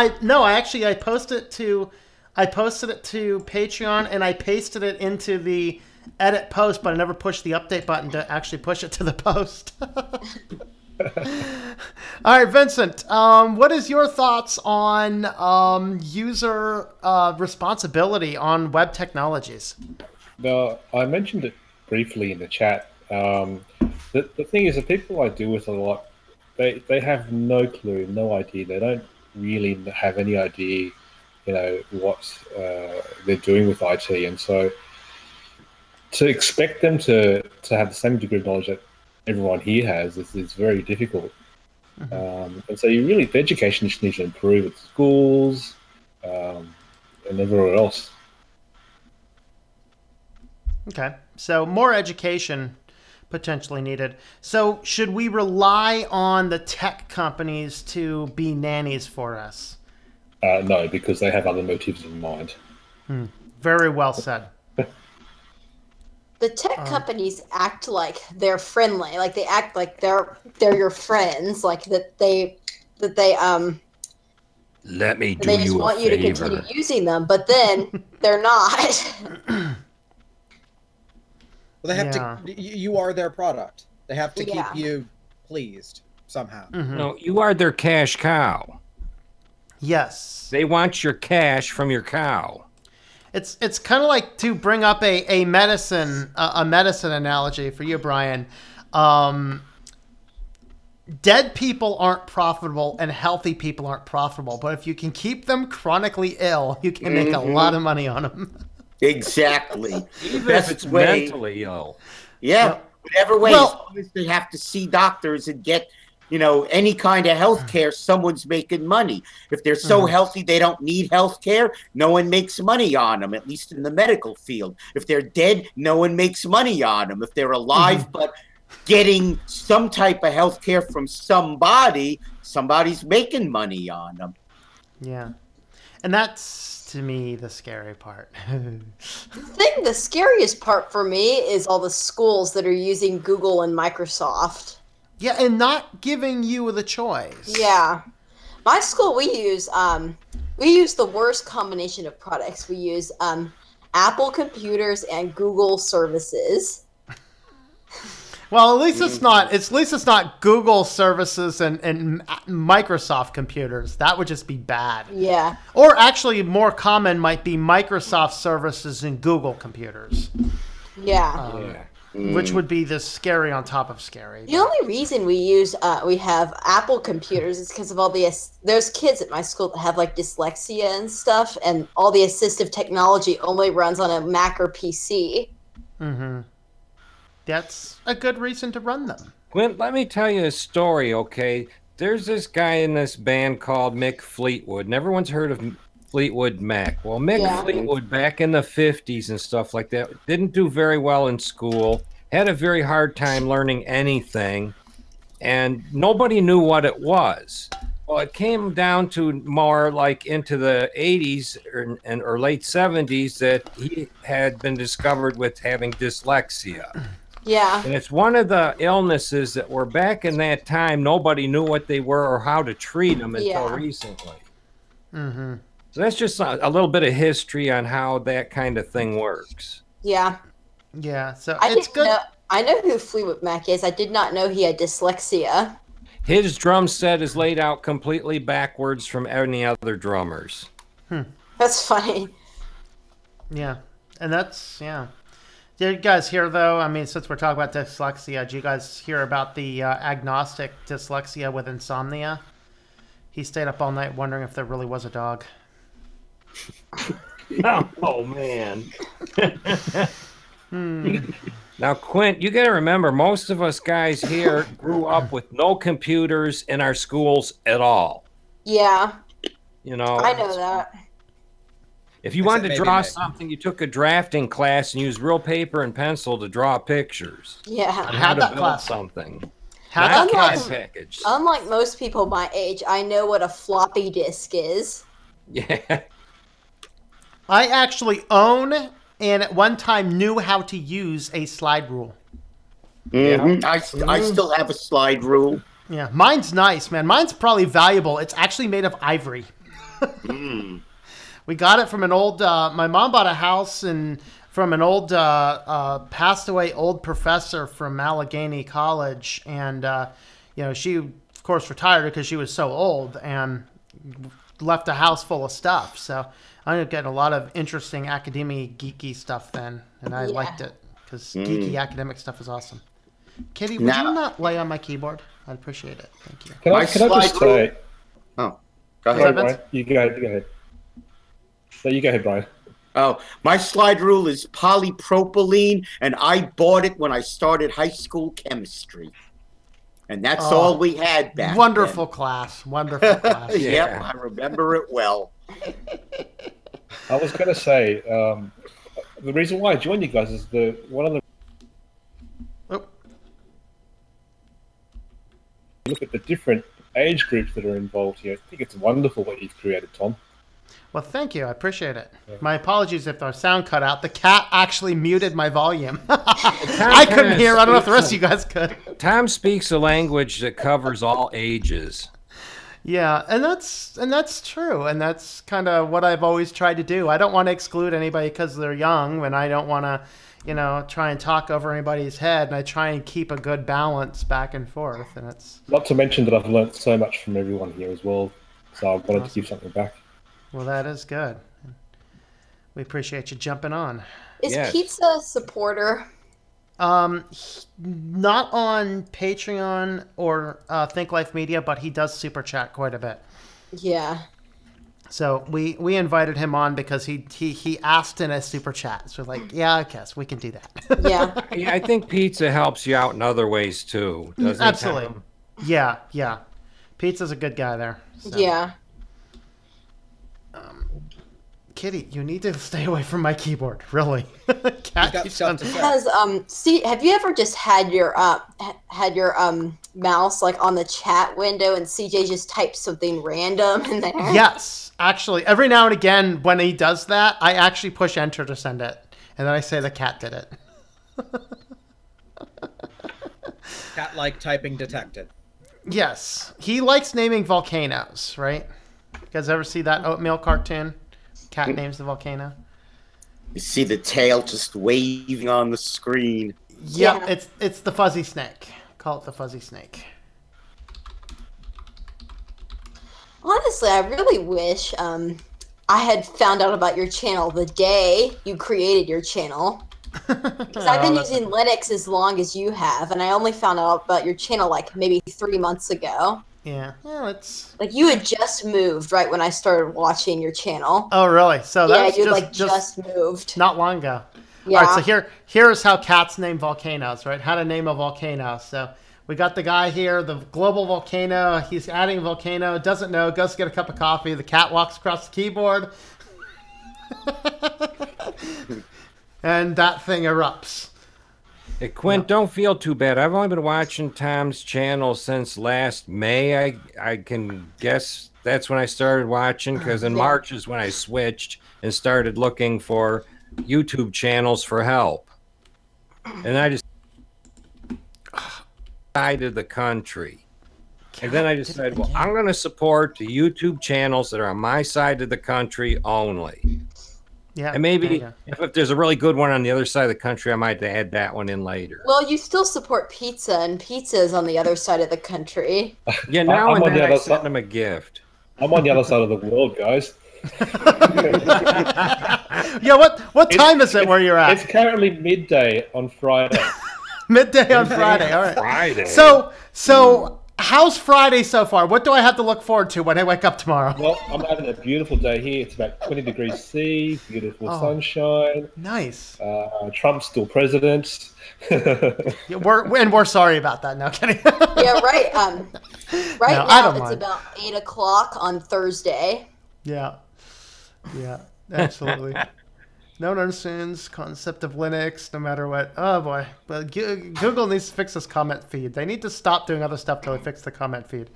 to Patreon and I pasted it into the edit post, but I never pushed the update button to actually push it to the post. All right, Vincent, what is your thoughts on user responsibility on web technologies? Now, I mentioned it briefly in the chat. The thing is, the people I deal with a lot, they have no clue, no idea. They don't really have any idea, you know, what they're doing with IT. And so to expect them to have the same degree of knowledge that everyone here has is very difficult. Mm-hmm. And so the education just needs to improve at schools and everywhere else. Okay, so more education potentially needed. So should we rely on the tech companies to be nannies for us? No, because they have other motives in mind. Very well said. The tech companies act like they're friendly, like they act like they're your friends, like that they Let me do they just you a want you to favor. continue using them, but then they're not. Well, they have to. You are their product. They have to Yeah. keep you pleased somehow. Mm-hmm. No, you are their cash cow. Yes. They want your cash from your cow. It's kind of like, to bring up a medicine analogy for you, Brian. dead people aren't profitable and healthy people aren't profitable. But if you can keep them chronically ill, you can make a lot of money on them. Exactly. Even if it's mentally ill. Yeah, whatever way, as long as they have to see doctors and get, any kind of health care, someone's making money. If they're so healthy they don't need health care, no one makes money on them, at least in the medical field. If they're dead, no one makes money on them. If they're alive but getting some type of health care from somebody's making money on them. Yeah. And that's, to me, the scary part. The scariest part for me is all the schools that are using Google and Microsoft. Yeah, and not giving you the choice. Yeah. My school, we use the worst combination of products. We use Apple computers and Google services. Well, at least it's not. At least it's not Google services and Microsoft computers. That would just be bad. Yeah. Or actually, more common might be Microsoft services and Google computers. Yeah. Which would be the scary on top of scary. The only reason we have Apple computers is because of all there's kids at my school that have like dyslexia and stuff, and all the assistive technology only runs on a Mac or PC. Mm-hmm. That's a good reason to run them. Clint, let me tell you a story, okay? There's this guy in this band called Mick Fleetwood, and everyone's heard of Fleetwood Mac. Well, Mick Fleetwood, back in the 50s and stuff like that, didn't do very well in school, had a very hard time learning anything, and nobody knew what it was. Well, it came down to more like into the 80s or late 70s that he had been discovered with having dyslexia. Yeah. And it's one of the illnesses that were back in that time, nobody knew what they were or how to treat them until recently. Mm-hmm. So that's just a little bit of history on how that kind of thing works. Yeah. Yeah, so it's good. I know who Fleetwood Mac is. I did not know he had dyslexia. His drum set is laid out completely backwards from any other drummers. That's funny. Yeah, and that's, Did you guys hear, though, I mean, since we're talking about dyslexia, did you guys hear about the agnostic dyslexia with insomnia? He stayed up all night wondering if there really was a dog. Oh, man. Now, Quint, you got to remember, most of us guys here grew up with no computers in our schools at all. Yeah. You know, I know that. If you wanted to draw something, you took a drafting class and used real paper and pencil to draw pictures. Yeah. On how to build something. Unlike most people my age, I know what a floppy disk is. Yeah. I actually own and at one time knew how to use a slide rule. Mm-hmm. I still have a slide rule. Yeah, mine's nice, man. Mine's probably valuable. It's actually made of ivory. We got it from an old, my mom bought a house from an old, passed away old professor from Allegheny College. And, she, of course, retired because she was so old and left a house full of stuff. So I ended up getting a lot of interesting academic geeky stuff then. And I liked it because geeky academic stuff is awesome. Kitty, would you not lay on my keyboard? I'd appreciate it. Thank you. Can I just say... Oh, go ahead. Brian. You go ahead. So you go ahead, Brian. Oh, my slide rule is polypropylene, and I bought it when I started high school chemistry. And that's all we had back Wonderful then. class. Wonderful class. Yep, I remember it well. I was going to say, the reason why I joined you guys is one of the... Look at the different age groups that are involved here. I think it's wonderful what you've created, Tom. Well, thank you. I appreciate it. Yeah. My apologies if our sound cut out. The cat actually muted my volume. I couldn't hear. I don't know if the rest of you guys could. Tom speaks a language that covers all ages. Yeah, and that's true. And that's kind of what I've always tried to do. I don't want to exclude anybody because they're young, and I don't want to, try and talk over anybody's head. And I try and keep a good balance back and forth. And it's not to mention that I've learned so much from everyone here as well. So I wanted to give something back. Well, that is good. We appreciate you jumping on. Is Pizza a supporter? Not on Patreon or Think Life Media, but he does super chat quite a bit. Yeah. So we invited him on because he asked in a super chat. So like, yeah, I guess we can do that. Yeah. Yeah, I think pizza helps you out in other ways too. Doesn't Absolutely. it, Tom? Yeah, yeah. Pizza's a good guy there. So. Yeah. Kitty, you need to stay away from my keyboard. Really. Cat got keeps stuff on- to say. See, have you ever just had your mouse like on the chat window and CJ just types something random in there? Yes, actually, every now and again when he does that, I actually push enter to send it, and then I say the cat did it. Cat-like typing detected. Yes, he likes naming volcanoes, right? You guys ever see that oatmeal cartoon? Cat names the volcano. You see the tail just waving on the screen. Yep, Yeah. it's the fuzzy snake. Call it the fuzzy snake. Honestly, I really wish I had found out about your channel the day you created your channel. Because I've been using Linux as long as you have, and I only found out about your channel like maybe 3 months ago. Yeah, well, it's. Like you had just moved right when I started watching your channel. Oh, really? So Yeah, that's you just moved. not long ago. Yeah. All right, so here's how cats name volcanoes, right? How to name a volcano. So we got the guy here, the global volcano. He's adding a volcano, doesn't know, goes to get a cup of coffee. The cat walks across the keyboard. And that thing erupts. Hey, Quint, don't feel too bad. I've only been watching Tom's channel since last May. I can guess that's when I started watching, because in March is when I switched and started looking for YouTube channels for help. And I just side of the country. And then I decided, well, I'm going to support the YouTube channels that are on my side of the country only. Yeah. And there you maybe go. if there's a really good one on the other side of the country, I might add that one in later. Well, you still support pizza, and pizza is on the other side of the country. Yeah, now I'm and on the then I other send side. them a gift. I'm on the other side of the world, guys. Yeah, what time is it where you're It's at? currently midday on Friday. Midday on Friday. All right. Friday. So how's Friday so far? What do I have to look forward to when I wake up tomorrow? Well, I'm having a beautiful day here. It's about 20 degrees C, beautiful sunshine. Nice. Trump's still president. Yeah, we're sorry about that. No kidding. Yeah, right. Right No, I now don't it's mind. about 8 o'clock on Thursday. Yeah, absolutely. No one understands concept of Linux, no matter what. Oh boy, but Google needs to fix this comment feed. They need to stop doing other stuff till they fix the comment feed.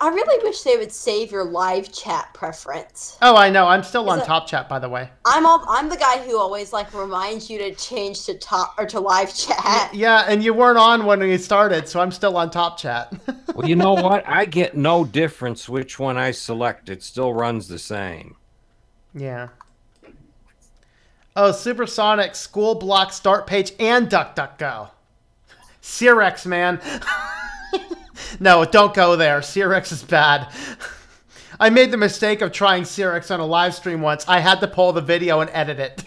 I really wish they would save your live chat preference. Oh, I know. I'm still on it- Top Chat, by the way. I'm the guy who always like reminds you to change to top or to live chat. Yeah, and you weren't on when we started, so I'm still on Top Chat. Well, you know what? I get no difference which one I select. It still runs the same. Yeah. Oh, Supersonic, School Block, StartPage, and DuckDuckGo. Cerex, man. No, don't go there. Cerex is bad. I made the mistake of trying Cerex on a live stream once. I had to pull the video and edit it.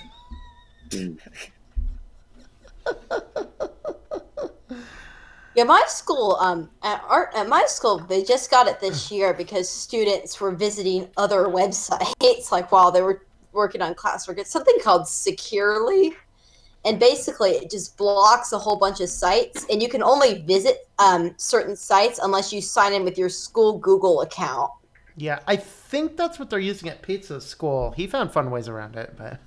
Yeah, my school at my school they just got it this year because students were visiting other websites like while they were working on classwork. It's something called Securely, and basically it just blocks a whole bunch of sites, and you can only visit certain sites unless you sign in with your school Google account. Yeah, I think that's what they're using at Pizza School. He found fun ways around it, but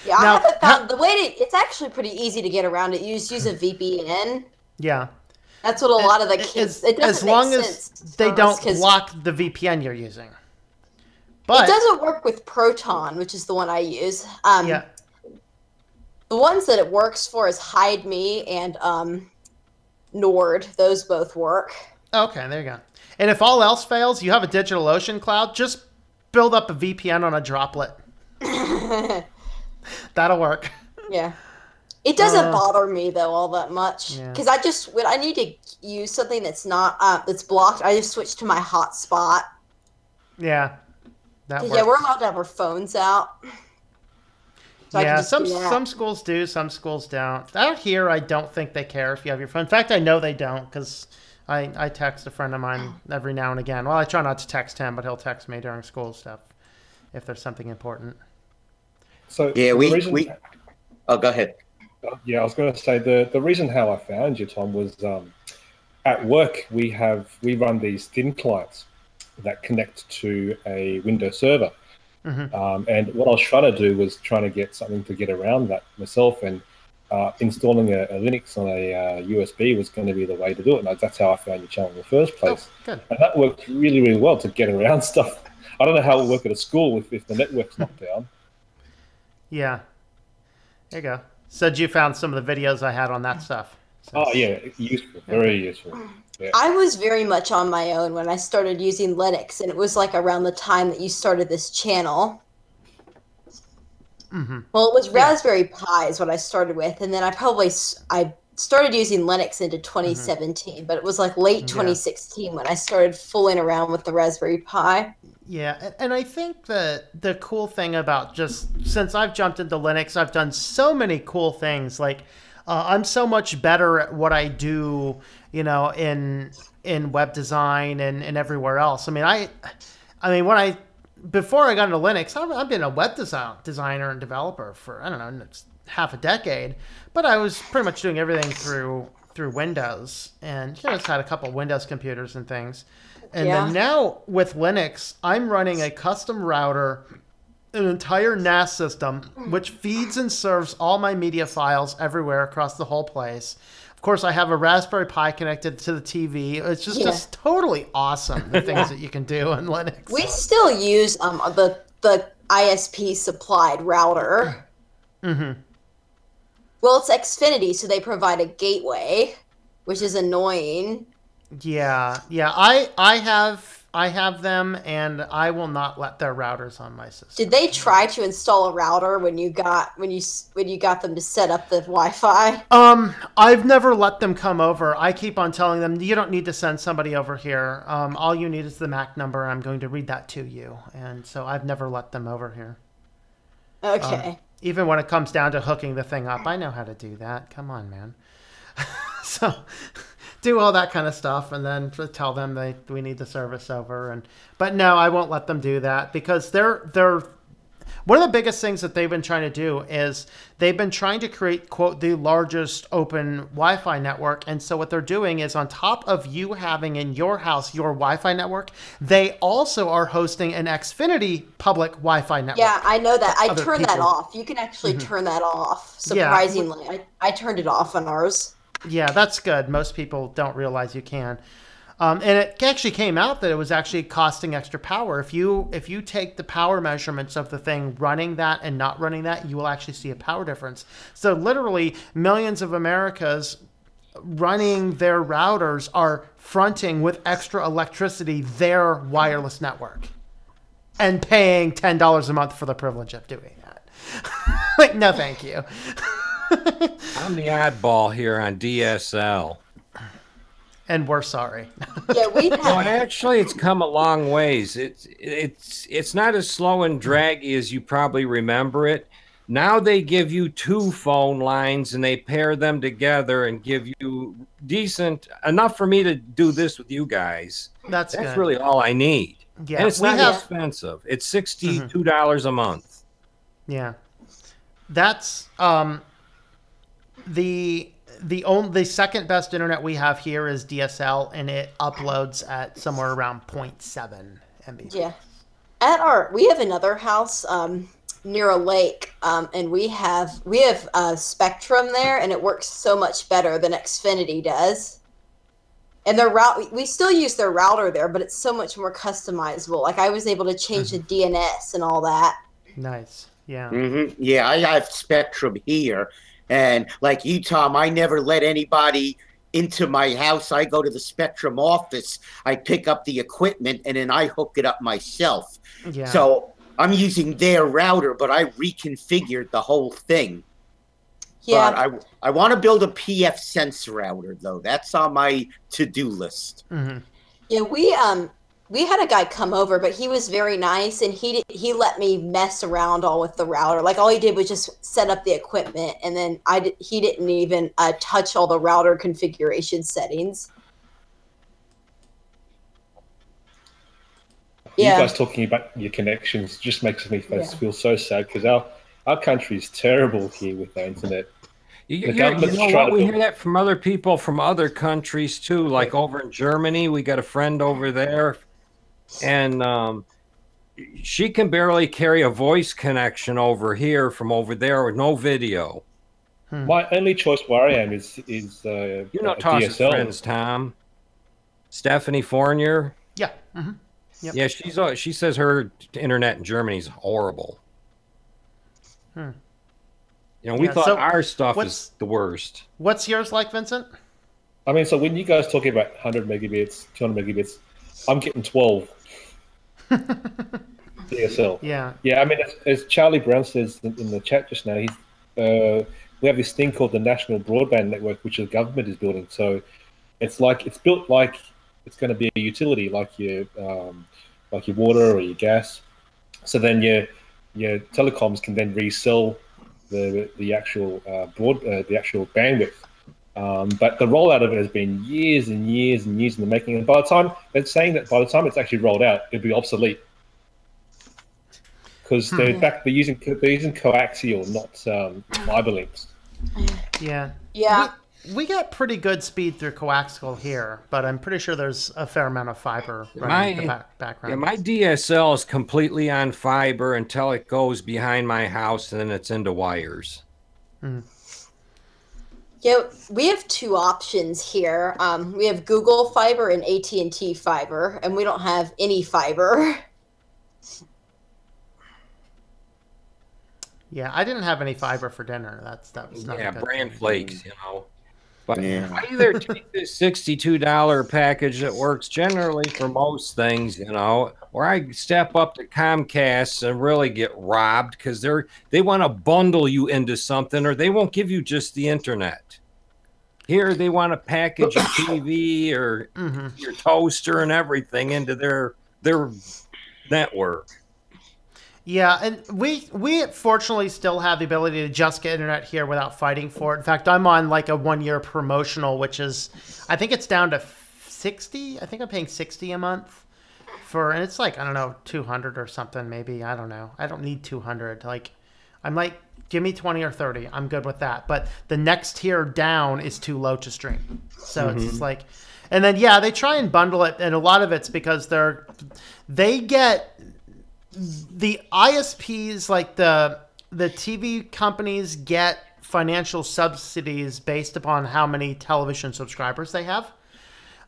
Yeah, Now, I haven't found the way to. It's actually pretty easy to get around it. You just use a VPN. yeah. That's what a lot of the kids. It doesn't as long make as sense they for us don't 'cause block the VPN you're using. It But doesn't work with Proton, which is the one I use. yeah, The ones that it works for is Hide Me and Nord. Those both work. okay, there you go. And if all else fails, you have a DigitalOcean cloud, just build up a VPN on a droplet. That'll work. Yeah. It doesn't bother me though all that much Yeah. because when I need to use something that's not that's blocked, I just switch to my hotspot. Yeah, that 'Cause, works. yeah, we're allowed to have our phones out. So I can Yeah, just do that. some schools do, some schools don't. Out here, I don't think they care if you have your phone. In fact, I know they don't because I text a friend of mine every now and again. Well, I try not to text him, but he'll text me during school stuff if there's something important. So Yeah, the we. Oh, go ahead. Yeah, I was going to say the reason how I found you, Tom, was at work we run these thin clients that connect to a Windows server. And what I was trying to do was trying to get something to get around that myself, and installing a Linux on a USB was going to be the way to do it. And that's how I found your channel in the first place. Oh, good. And that worked really, really well to get around stuff. I don't know how it would work at a school if the network's not down. Yeah. There you go. Said you found some of the videos I had on that stuff. Oh, yeah, useful, very useful. Yeah. I was very much on my own when I started using Linux, and it was like around the time that you started this channel. Well, it was Raspberry Pi is what I started with, and then I started using Linux into 2017, but it was like late 2016 when I started fooling around with the Raspberry Pi. Yeah, and I think that the cool thing about just since I've jumped into Linux, I've done so many cool things. Like I'm so much better at what I do, you know, in web design and everywhere else. I mean, before I got into Linux, I've been a web designer and developer for, I don't know, half a decade, but I was pretty much doing everything through Windows, and just had a couple of Windows computers and things. And then now with Linux, I'm running a custom router, an entire NAS system, which feeds and serves all my media files everywhere across the whole place. Of course, I have a Raspberry Pi connected to the TV. It's just totally awesome, the things that you can do in Linux. We still use the ISP supplied router. Well, it's Xfinity, so they provide a gateway, which is annoying. Yeah. I have them, and I will not let their routers on my system. Did they try to install a router when you got them to set up the Wi-Fi? I've never let them come over. I keep on telling them, you don't need to send somebody over here. All you need is the MAC number. I'm going to read that to you. And so I've never let them over here. Okay. Even when it comes down to hooking the thing up, I know how to do that. Come on, man. So do all that kind of stuff, and then tell them we need the service over. But no, I won't let them do that, because they're one of the biggest things that they've been trying to do is they've been trying to create, quote, the largest open Wi-Fi network. And so what they're doing is, on top of you having in your house your Wi-Fi network, they also are hosting an Xfinity public Wi-Fi network. Yeah, I know that. I turned that off. You can actually turn that off. Surprisingly, I turned it off on ours. Yeah, that's good. Most people don't realize you can. And it actually came out that it was actually costing extra power. If you take the power measurements of the thing running that and not running that, you will actually see a power difference. So literally millions of Americans running their routers are fronting with extra electricity their wireless network and paying $10 a month for the privilege of doing that. Like, no, thank you. I'm the oddball here on DSL. And we're sorry. Yeah, we have. Well, actually, it's come a long ways. It's not as slow and draggy as you probably remember it. Now they give you 2 phone lines and they pair them together and give you decent enough for me to do this with you guys. That's good. Really all I need. Yeah, and it's not expensive. It's $62 a month. Yeah, that's the second best internet we have here is DSL, and it uploads at somewhere around 0.7 MB. Yeah, we have another house near a lake, and we have Spectrum there, and it works so much better than Xfinity does. And we still use their router there, but it's so much more customizable. Like, I was able to change the DNS and all that. Nice. Yeah. Yeah, I have Spectrum here. And like you, Tom, I never let anybody into my house. I go to the Spectrum office, I pick up the equipment, and then I hook it up myself. Yeah. So I'm using their router, but I reconfigured the whole thing. Yeah. But I want to build a PF Sense router, though. That's on my to-do list. Yeah, we had a guy come over, but he was very nice, and he let me mess around all with the router. Like all he did was just set up the equipment, and then he didn't even touch all the router configuration settings. You guys talking about your connections just makes me feel so sad, because our country is terrible here with the internet. You know what? We hear that from other people from other countries too. Like over in Germany, we got a friend over there, and she can barely carry a voice connection over here from over there with no video. My only choice where I am is you know Toss's DSL. friends, Tom, Stephanie Fournier. Yeah. Mm-hmm. Yep. Yeah, she says her internet in Germany is horrible. You know, we thought our stuff is the worst. What's yours like, Vincent? I mean, so when you guys talking about 100 megabits, 200 megabits, I'm getting 12 DSL. Yeah. Yeah, I mean, as Charlie Brown says in the chat just now, we have this thing called the National Broadband Network, which the government is building. So it's built like it's going to be a utility, like your water or your gas. So then your telecoms can then resell the actual bandwidth. But the rollout of it has been years and years and years in the making. And by the time it's actually rolled out, it'll be obsolete, because they're using coaxial, not fiber links. Yeah. Yeah. We get pretty good speed through coaxial here, but I'm pretty sure there's a fair amount of fiber running in the background. Yeah, my DSL is completely on fiber until it goes behind my house, and then it's into wires. Yeah, we have two options here. We have Google Fiber and AT&T Fiber, and we don't have any fiber. Yeah, I didn't have any fiber for dinner. That was not a good bran thing. flakes, you know. But I either take this $62 package that works generally for most things, you know, or I step up to Comcast and really get robbed, because they want to bundle you into something, or they won't give you just the internet. Here they want to package your TV or your toaster and everything into their network. Yeah, and we fortunately still have the ability to just get internet here without fighting for it. In fact, I'm on like a 1-year promotional, which is, I think it's down to 60. I think I'm paying 60 a month and it's like, I don't know, 200 or something maybe. I don't know. I don't need 200. Like, I'm like, give me 20 or 30. I'm good with that. But the next tier down is too low to stream. So it's just like, and then they try and bundle it, and a lot of it's because they get the ISPs, like the TV companies, get financial subsidies based upon how many television subscribers they have.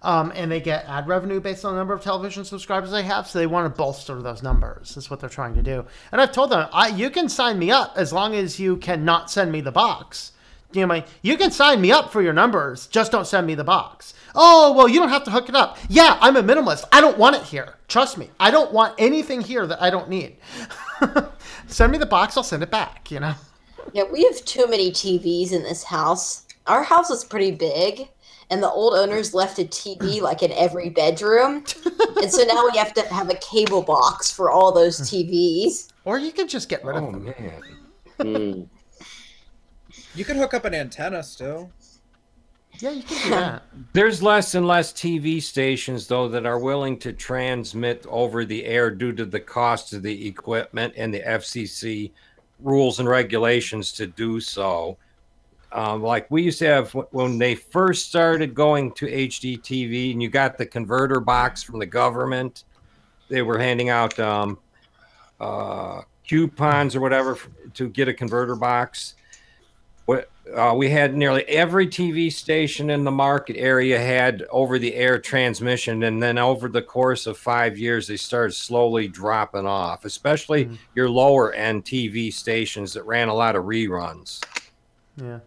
And they get ad revenue based on the number of television subscribers they have. So they want to bolster those numbers. That's what they're trying to do. And I've told them, you can sign me up as long as you cannot send me the box. You can sign me up for your numbers, just don't send me the box. Oh, well, you don't have to hook it up. Yeah, I'm a minimalist. I don't want it here. Trust me. I don't want anything here that I don't need. Send me the box, I'll send it back, you know? Yeah, we have too many TVs in this house. Our house is pretty big, and the old owners left a TV like in every bedroom. And so now we have to have a cable box for all those TVs. Or you could just get rid of them. Man. You could hook up an antenna still. Yeah, you can do that. There's less and less TV stations, though, that are willing to transmit over the air due to the cost of the equipment and the FCC rules and regulations to do so. Like we used to have when they first started going to HD TV, and you got the converter box from the government. They were handing out coupons or whatever to get a converter box. We had nearly every TV station in the market area had over-the-air transmission, and then over the course of 5 years, they started slowly dropping off, especially your lower-end TV stations that ran a lot of reruns. Yeah.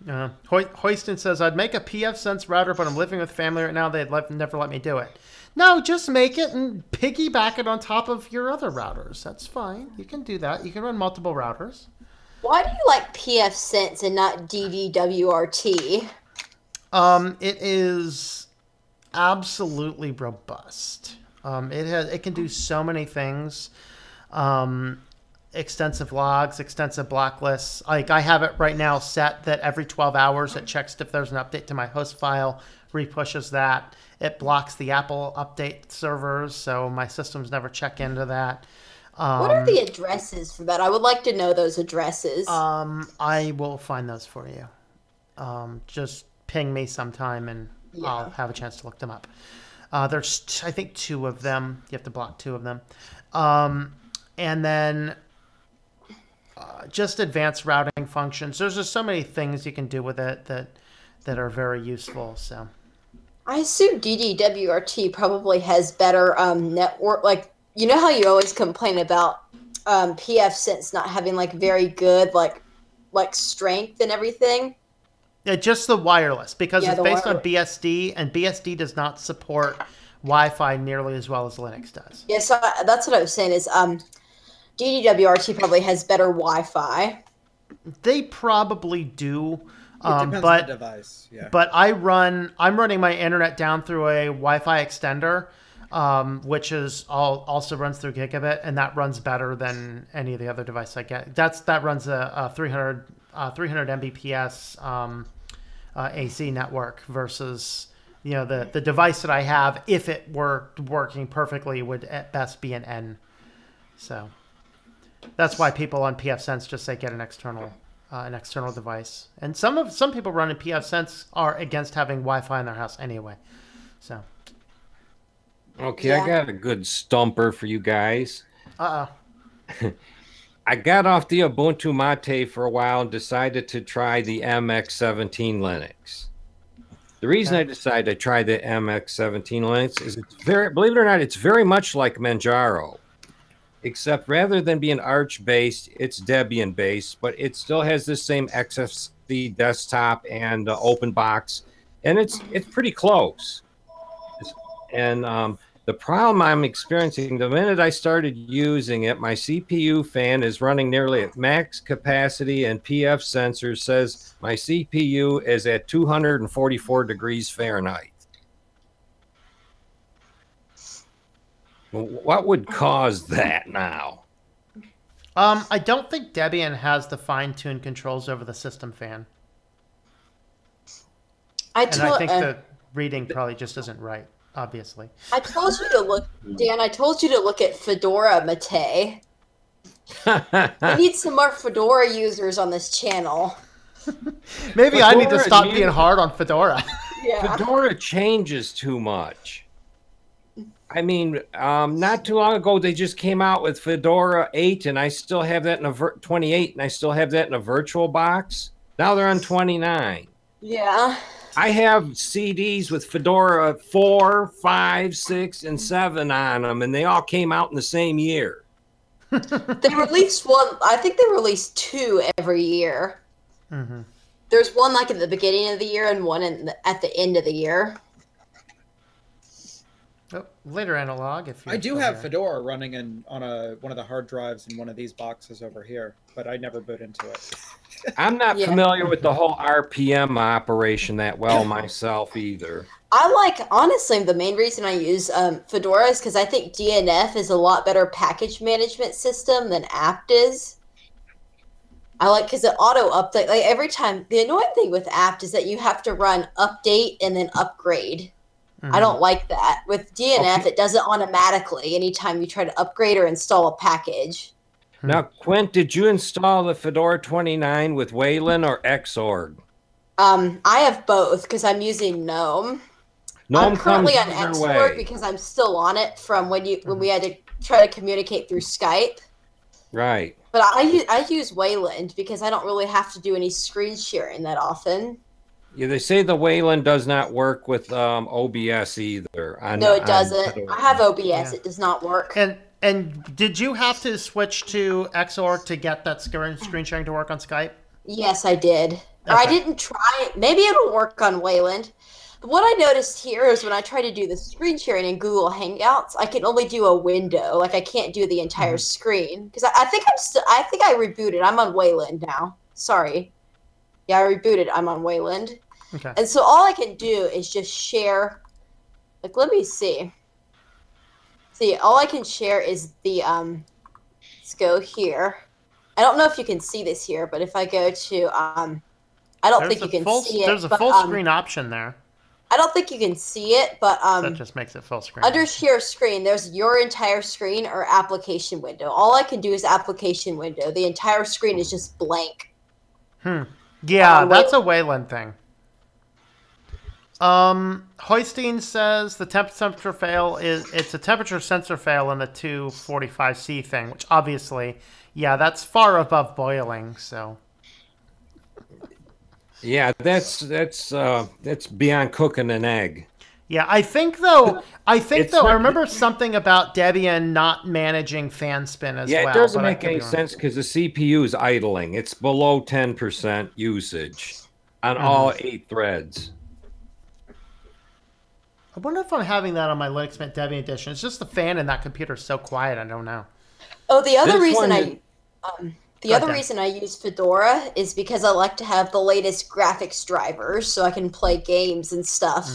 Hoyston says, I'd make a PF-Sense router, but I'm living with family right now. They'd never let me do it. No, just make it and piggyback it on top of your other routers. That's fine. You can do that. You can run multiple routers. Why do you like PF-Sense and not DVWRT? It is absolutely robust. It can do so many things. Extensive logs, extensive block lists. Like I have it right now set that every 12 hours it checks if there's an update to my host file, repushes that. It blocks the Apple update servers, so my systems never check into that. What are the addresses for that? I would like to know those addresses. I will find those for you. Just ping me sometime and I'll have a chance to look them up. There's, I think, 2 of them. You have to block 2 of them. And then just advanced routing functions. There's just so many things you can do with it that are very useful. So I assume DDWRT probably has better network. Like, you know how you always complain about pfSense not having like very good like strength and everything. Yeah, just the wireless, because it's based on wireless. BSD, and BSD does not support Wi-Fi nearly as well as Linux does. Yeah, so that's what I was saying is DDWRT probably has better Wi-Fi. They probably do, It depends but on the device. Yeah. but I'm running my internet down through a Wi-Fi extender, which is also runs through gigabit, and that runs better than any of the other devices I get. That runs a 300 Mbps AC network versus the device that I have, if it were working perfectly, would at best be an N. So that's why people on pfSense just say get an external device. And some people running pfSense are against having Wi-Fi in their house anyway. So Okay, I got a good stumper for you guys. I got off the Ubuntu Mate for a while and decided to try the MX17 Linux. The reason I decided to try the MX17 Linux is it's believe it or not, it's very much like Manjaro, except rather than being Arch-based, it's Debian-based, but it still has this same XFC desktop and open box, and it's pretty close. And the problem I'm experiencing, the minute I started using it, my CPU fan is running nearly at max capacity, and PF sensor says my CPU is at 244 degrees Fahrenheit. What would cause that now? I don't think Debian has the fine-tuned controls over the system fan. And I think the reading probably just isn't right. Obviously. I told you to look, Dan, I told you to look at Fedora Mate. We need some more Fedora users on this channel. Maybe I need to stop being hard on Fedora. Yeah. Fedora changes too much. I mean, not too long ago, they just came out with Fedora 8, and I still have that in a 28, and I still have that in a virtual box. Now they're on 29. Yeah. I have CDs with Fedora 4, 5, 6, and 7 on them, and they all came out in the same year. They released one, I think they released 2 every year. Mm-hmm. There's one like at the beginning of the year and one at the end of the year. Oh, later analog. If I do have Fedora running on one of the hard drives in one of these boxes over here, but I never boot into it. I'm not familiar with the whole RPM operation that well myself either. Honestly, the main reason I use Fedora is because I think DNF is a lot better package management system than apt is. Because it auto update, like every time. The annoying thing with apt is that you have to run update and then upgrade. Mm-hmm. I don't like that. With DNF, it does it automatically anytime you try to upgrade or install a package. Now, Quint, did you install the Fedora 29 with Wayland or Xorg? I have both because I'm using GNOME. I'm currently on Xorg because I'm still on it from when we had to try to communicate through Skype. Right. But I use Wayland because I don't really have to do any screen sharing that often. Yeah, they say the Wayland does not work with OBS either. No, it doesn't. I have OBS. Yeah. It does not work. And did you have to switch to Xorg to get that screen sharing to work on Skype? Yes, I did. Okay. I didn't try it. Maybe it'll work on Wayland. But what I noticed here is when I try to do the screen sharing in Google Hangouts, I can only do a window. Like I can't do the entire screen because I think I rebooted. I'm on Wayland now. Sorry. Yeah, I rebooted. I'm on Wayland. Okay. And so all I can do is just share. Like, let me see. See, all I can share is the let's go here. I don't know if you can see this here, but if I go to I don't think you can see it. There's a but, full screen option there. I don't think you can see it, but That just makes it full screen. under share screen, there's your entire screen or application window. All I can do is application window. The entire screen is just blank. Yeah, that's a Wayland thing. Hoystein says the temperature fail it's a temperature sensor fail in the 245C thing, which obviously, yeah, that's far above boiling. So. Yeah, that's beyond cooking an egg. Yeah, I think though, I remember something about Debian not managing fan spin as well. Yeah, it doesn't make any sense because the CPU is idling. It's below 10% usage on all 8 threads. I wonder if I'm having that on my Linux Mint Debian edition. It's just the fan in that computer is so quiet. I don't know. Oh, the other reason I use Fedora is because I like to have the latest graphics drivers so I can play games and stuff.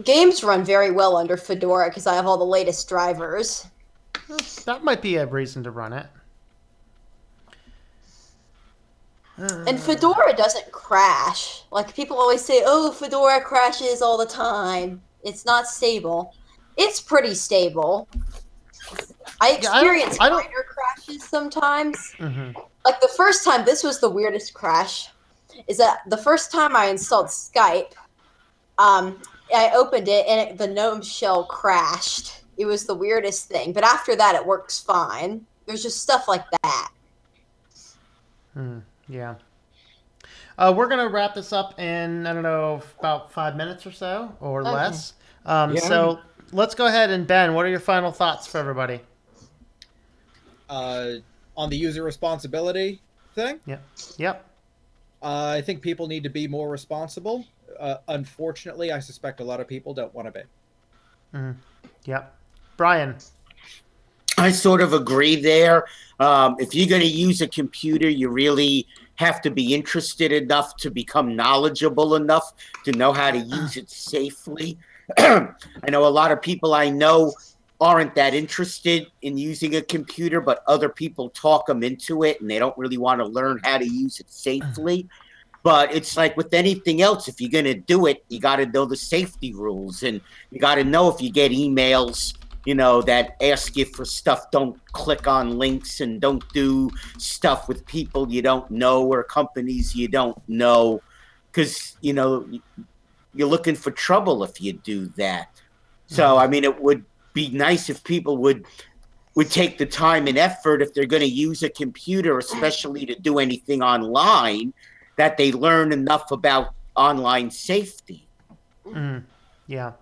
Games run very well under Fedora because I have all the latest drivers. That might be a reason to run it. And Fedora doesn't crash. Like, people always say, oh, Fedora crashes all the time. It's not stable. It's pretty stable. I experience minor crashes sometimes. Like, the first time, this was the weirdest crash, is that the first time I installed Skype, I opened it and the GNOME shell crashed. It was the weirdest thing. But after that, it works fine. There's just stuff like that. Yeah. We're going to wrap this up in, I don't know, about 5 minutes or so, or less. So let's go ahead and, Ben, what are your final thoughts for everybody? On the user responsibility thing? Yep. I think people need to be more responsible. Unfortunately, I suspect a lot of people don't want to be. Yep. Brian? I sort of agree there. If you're going to use a computer, you really have to be interested enough to become knowledgeable enough to know how to use it safely. I know a lot of people I know aren't that interested in using a computer, but other people talk them into it and they don't really want to learn how to use it safely. But it's like with anything else, if you're going to do it, you got to know the safety rules, and you got to know if you get emails, you know, that ask you for stuff, don't click on links and don't do stuff with people you don't know or companies you don't know, because, you know, you're looking for trouble if you do that. So, I mean, it would be nice if people would take the time and effort, if they're going to use a computer, especially to do anything online, that they learn enough about online safety. Yeah.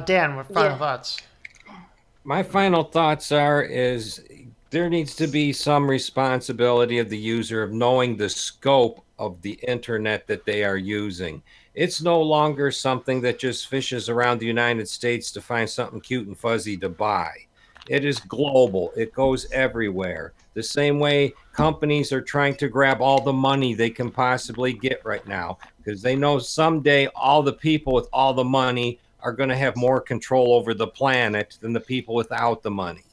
Dan, what final thoughts? My final thoughts is there needs to be some responsibility of the user of knowing the scope of the internet that they are using. It's no longer something that just fishes around the United States to find something cute and fuzzy to buy. It is global. It goes everywhere. The same way companies are trying to grab all the money they can possibly get right now, because they know someday all the people with all the money are going to have more control over the planet than the people without the money.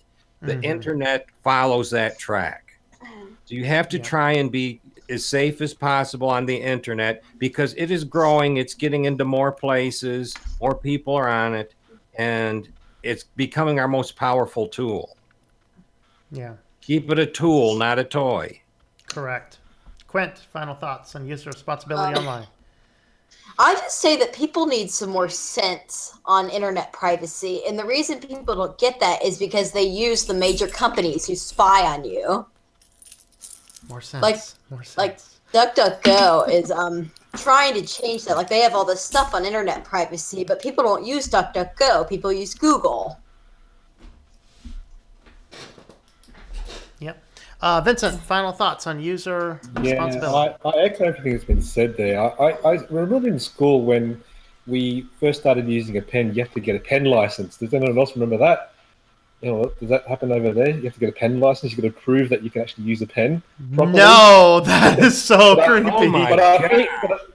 The internet follows that track. So you have to try and be as safe as possible on the internet, because it is growing. It's getting into more places. More people are on it. And it's becoming our most powerful tool. Yeah. Keep it a tool, not a toy. Correct. Quint, final thoughts on user responsibility online? I just say that people need some more sense on internet privacy. And the reason people don't get that is because they use the major companies who spy on you. More sense. More sense. Like DuckDuckGo is trying to change that. Like, they have all this stuff on internet privacy, but people don't use DuckDuckGo. People use Google. Yep. Vincent, final thoughts on user responsibility? I echo everything that's been said there. I remember in school when we first started using a pen, you have to get a pen license. Does anyone else remember that? You know, does that happen over there? You have to get a pen license. You've got to prove that you can actually use a pen properly. No, that is so creepy. Oh my God.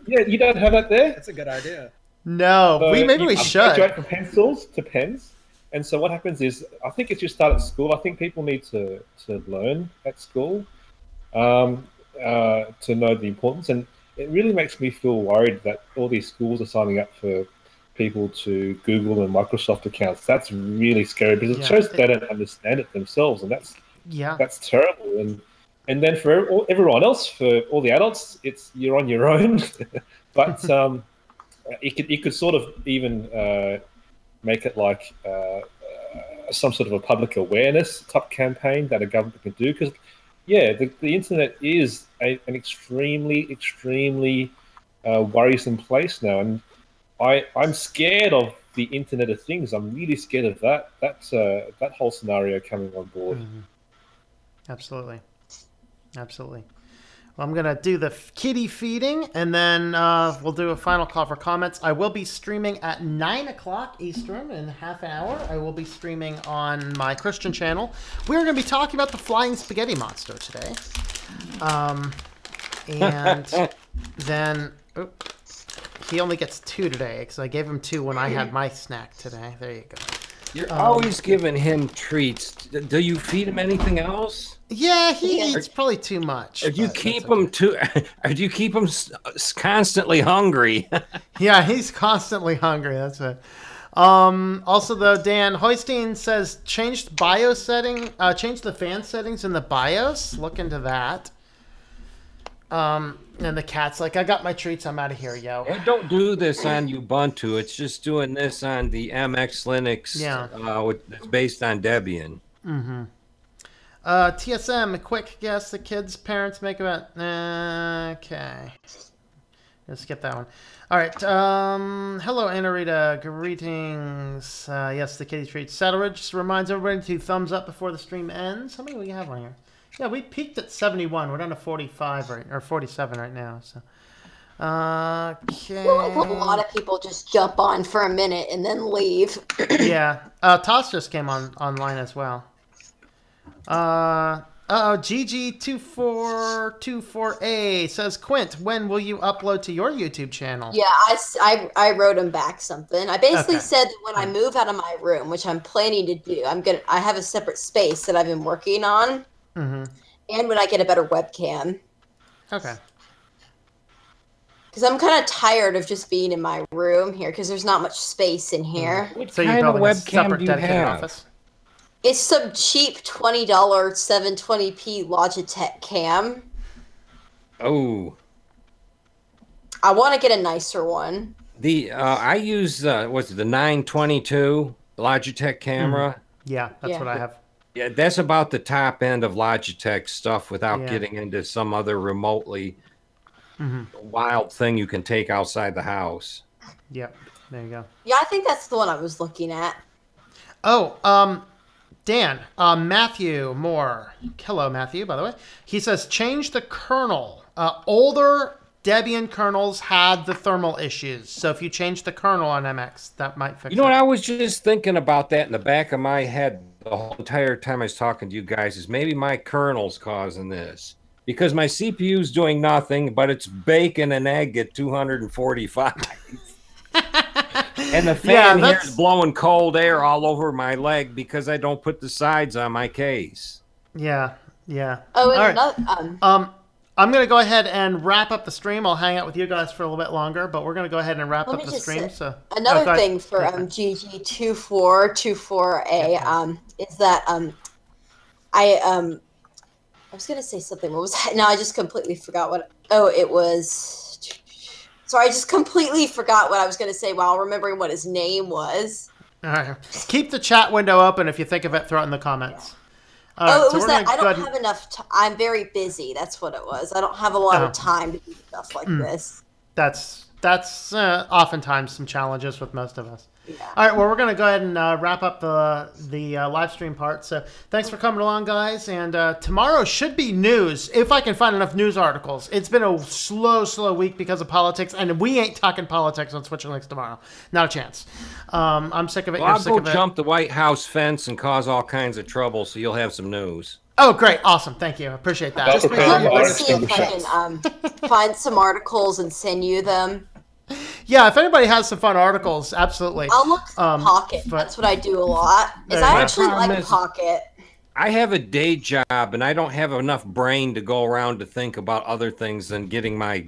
Yeah, you don't have that there? That's a good idea. No, So maybe you we should. graduate from pencils to pens. And so what happens is, I think it's just start at school. I think people need to learn at school to know the importance. And it really makes me feel worried that all these schools are signing up for people to Google and Microsoft accounts. That's really scary because it shows they don't understand it themselves, and that's terrible. And then for everyone else, for all the adults, you're on your own. But it could sort of even make it like some sort of a public awareness type campaign that a government can do, because the internet is an extremely worrisome place now, and I'm scared of the Internet of Things. I'm really scared of that whole scenario coming on board. Absolutely. Well, I'm going to do the kitty feeding, and then we'll do a final call for comments. I will be streaming at 9 o'clock Eastern in half an hour. I will be streaming on my Christian channel. We're going to be talking about the flying spaghetti monster today. And then... he only gets 2 today, because I gave him 2 when I had my snack today. There you go. You're always giving him treats. Do you feed him anything else? Yeah, he eats probably too much. Or do you keep him constantly hungry? Yeah, he's constantly hungry. That's it. Also, though, Dan Hoystein says change the BIOS setting, change the fan settings in the BIOS. Look into that. And the cat's like, I got my treats. I'm out of here, yo. I don't do this on Ubuntu. It's just doing this on the MX Linux. It's based on Debian. TSM, a quick guess the kids' parents make about... okay. Let's skip that one. All right. Hello, Anarita. Greetings. Yes, the kitty treats. Saddleridge reminds everybody to thumbs up before the stream ends. How many do we have on here? Yeah, we peaked at 71. We're down to 45 or 47 right now. So, okay. I feel like a lot of people just jump on for a minute and then leave. Yeah. Toss just came online as well. GG2424A says, Quint, when will you upload to your YouTube channel? Yeah, I wrote him back something. I basically said that when I move out of my room, which I'm planning to do, I have a separate space that I've been working on. And when I get a better webcam. Okay. Because I'm kind of tired of just being in my room here, because there's not much space in here. What kind of webcam do you have? Office? It's some cheap $20 720p Logitech cam. Oh. I want to get a nicer one. I use the 922 Logitech camera. Yeah, that's what I have. Yeah, that's about the top end of Logitech stuff without getting into some other remotely wild thing you can take outside the house. Yep, there you go. Yeah, I think that's the one I was looking at. Oh, Dan, Matthew Moore. Hello, Matthew, by the way. He says, change the kernel. Older Debian kernels had the thermal issues. So if you change the kernel on MX, that might fix it. You know what? I was just thinking about that in the back of my head the whole entire time I was talking to you guys, is maybe my kernel's causing this. Because my CPU's doing nothing, but it's baking an egg at 245. And the fan here is blowing cold air all over my leg because I don't put the sides on my case. Yeah. Oh, and I'm going to go ahead and wrap up the stream. I'll hang out with you guys for a little bit longer, but we're going to go ahead and wrap up the stream. Another thing for GG2424A is that I was going to say something. What was that? No, I just completely forgot what. Oh, it was. Sorry, I just completely forgot what I was going to say while remembering what his name was. All right. Keep the chat window open. If you think of it, throw it in the comments. It was that I don't have enough time. I'm very busy. That's what it was. I don't have a lot of time to do stuff like this. That's oftentimes some challenges with most of us. Yeah. All right, well, we're going to go ahead and wrap up the live stream part. So thanks for coming along, guys. And tomorrow should be news, if I can find enough news articles. It's been a slow week because of politics, and we ain't talking politics on SwitchedtoLinux tomorrow. Not a chance. I'm sick of it. Well, I'll go jump the White House fence and cause all kinds of trouble, so you'll have some news. Oh, great. Awesome. Thank you. I appreciate that. Let me see if I can find some articles and send you them. Yeah, if anybody has some fun articles, absolutely. I'll look through Pocket. but- That's what I do a lot. There Is you I go. actually Problem like is- Pocket. I have a day job and I don't have enough brain to go around to think about other things than getting my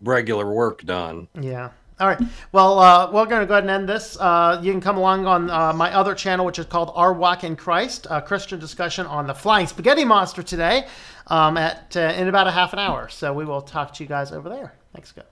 regular work done. Yeah. All right. Well, we're going to go ahead and end this. You can come along on my other channel, which is called Our Walk in Christ, a Christian discussion on the Flying Spaghetti Monster today in about a half an hour. So we will talk to you guys over there. Thanks, guys.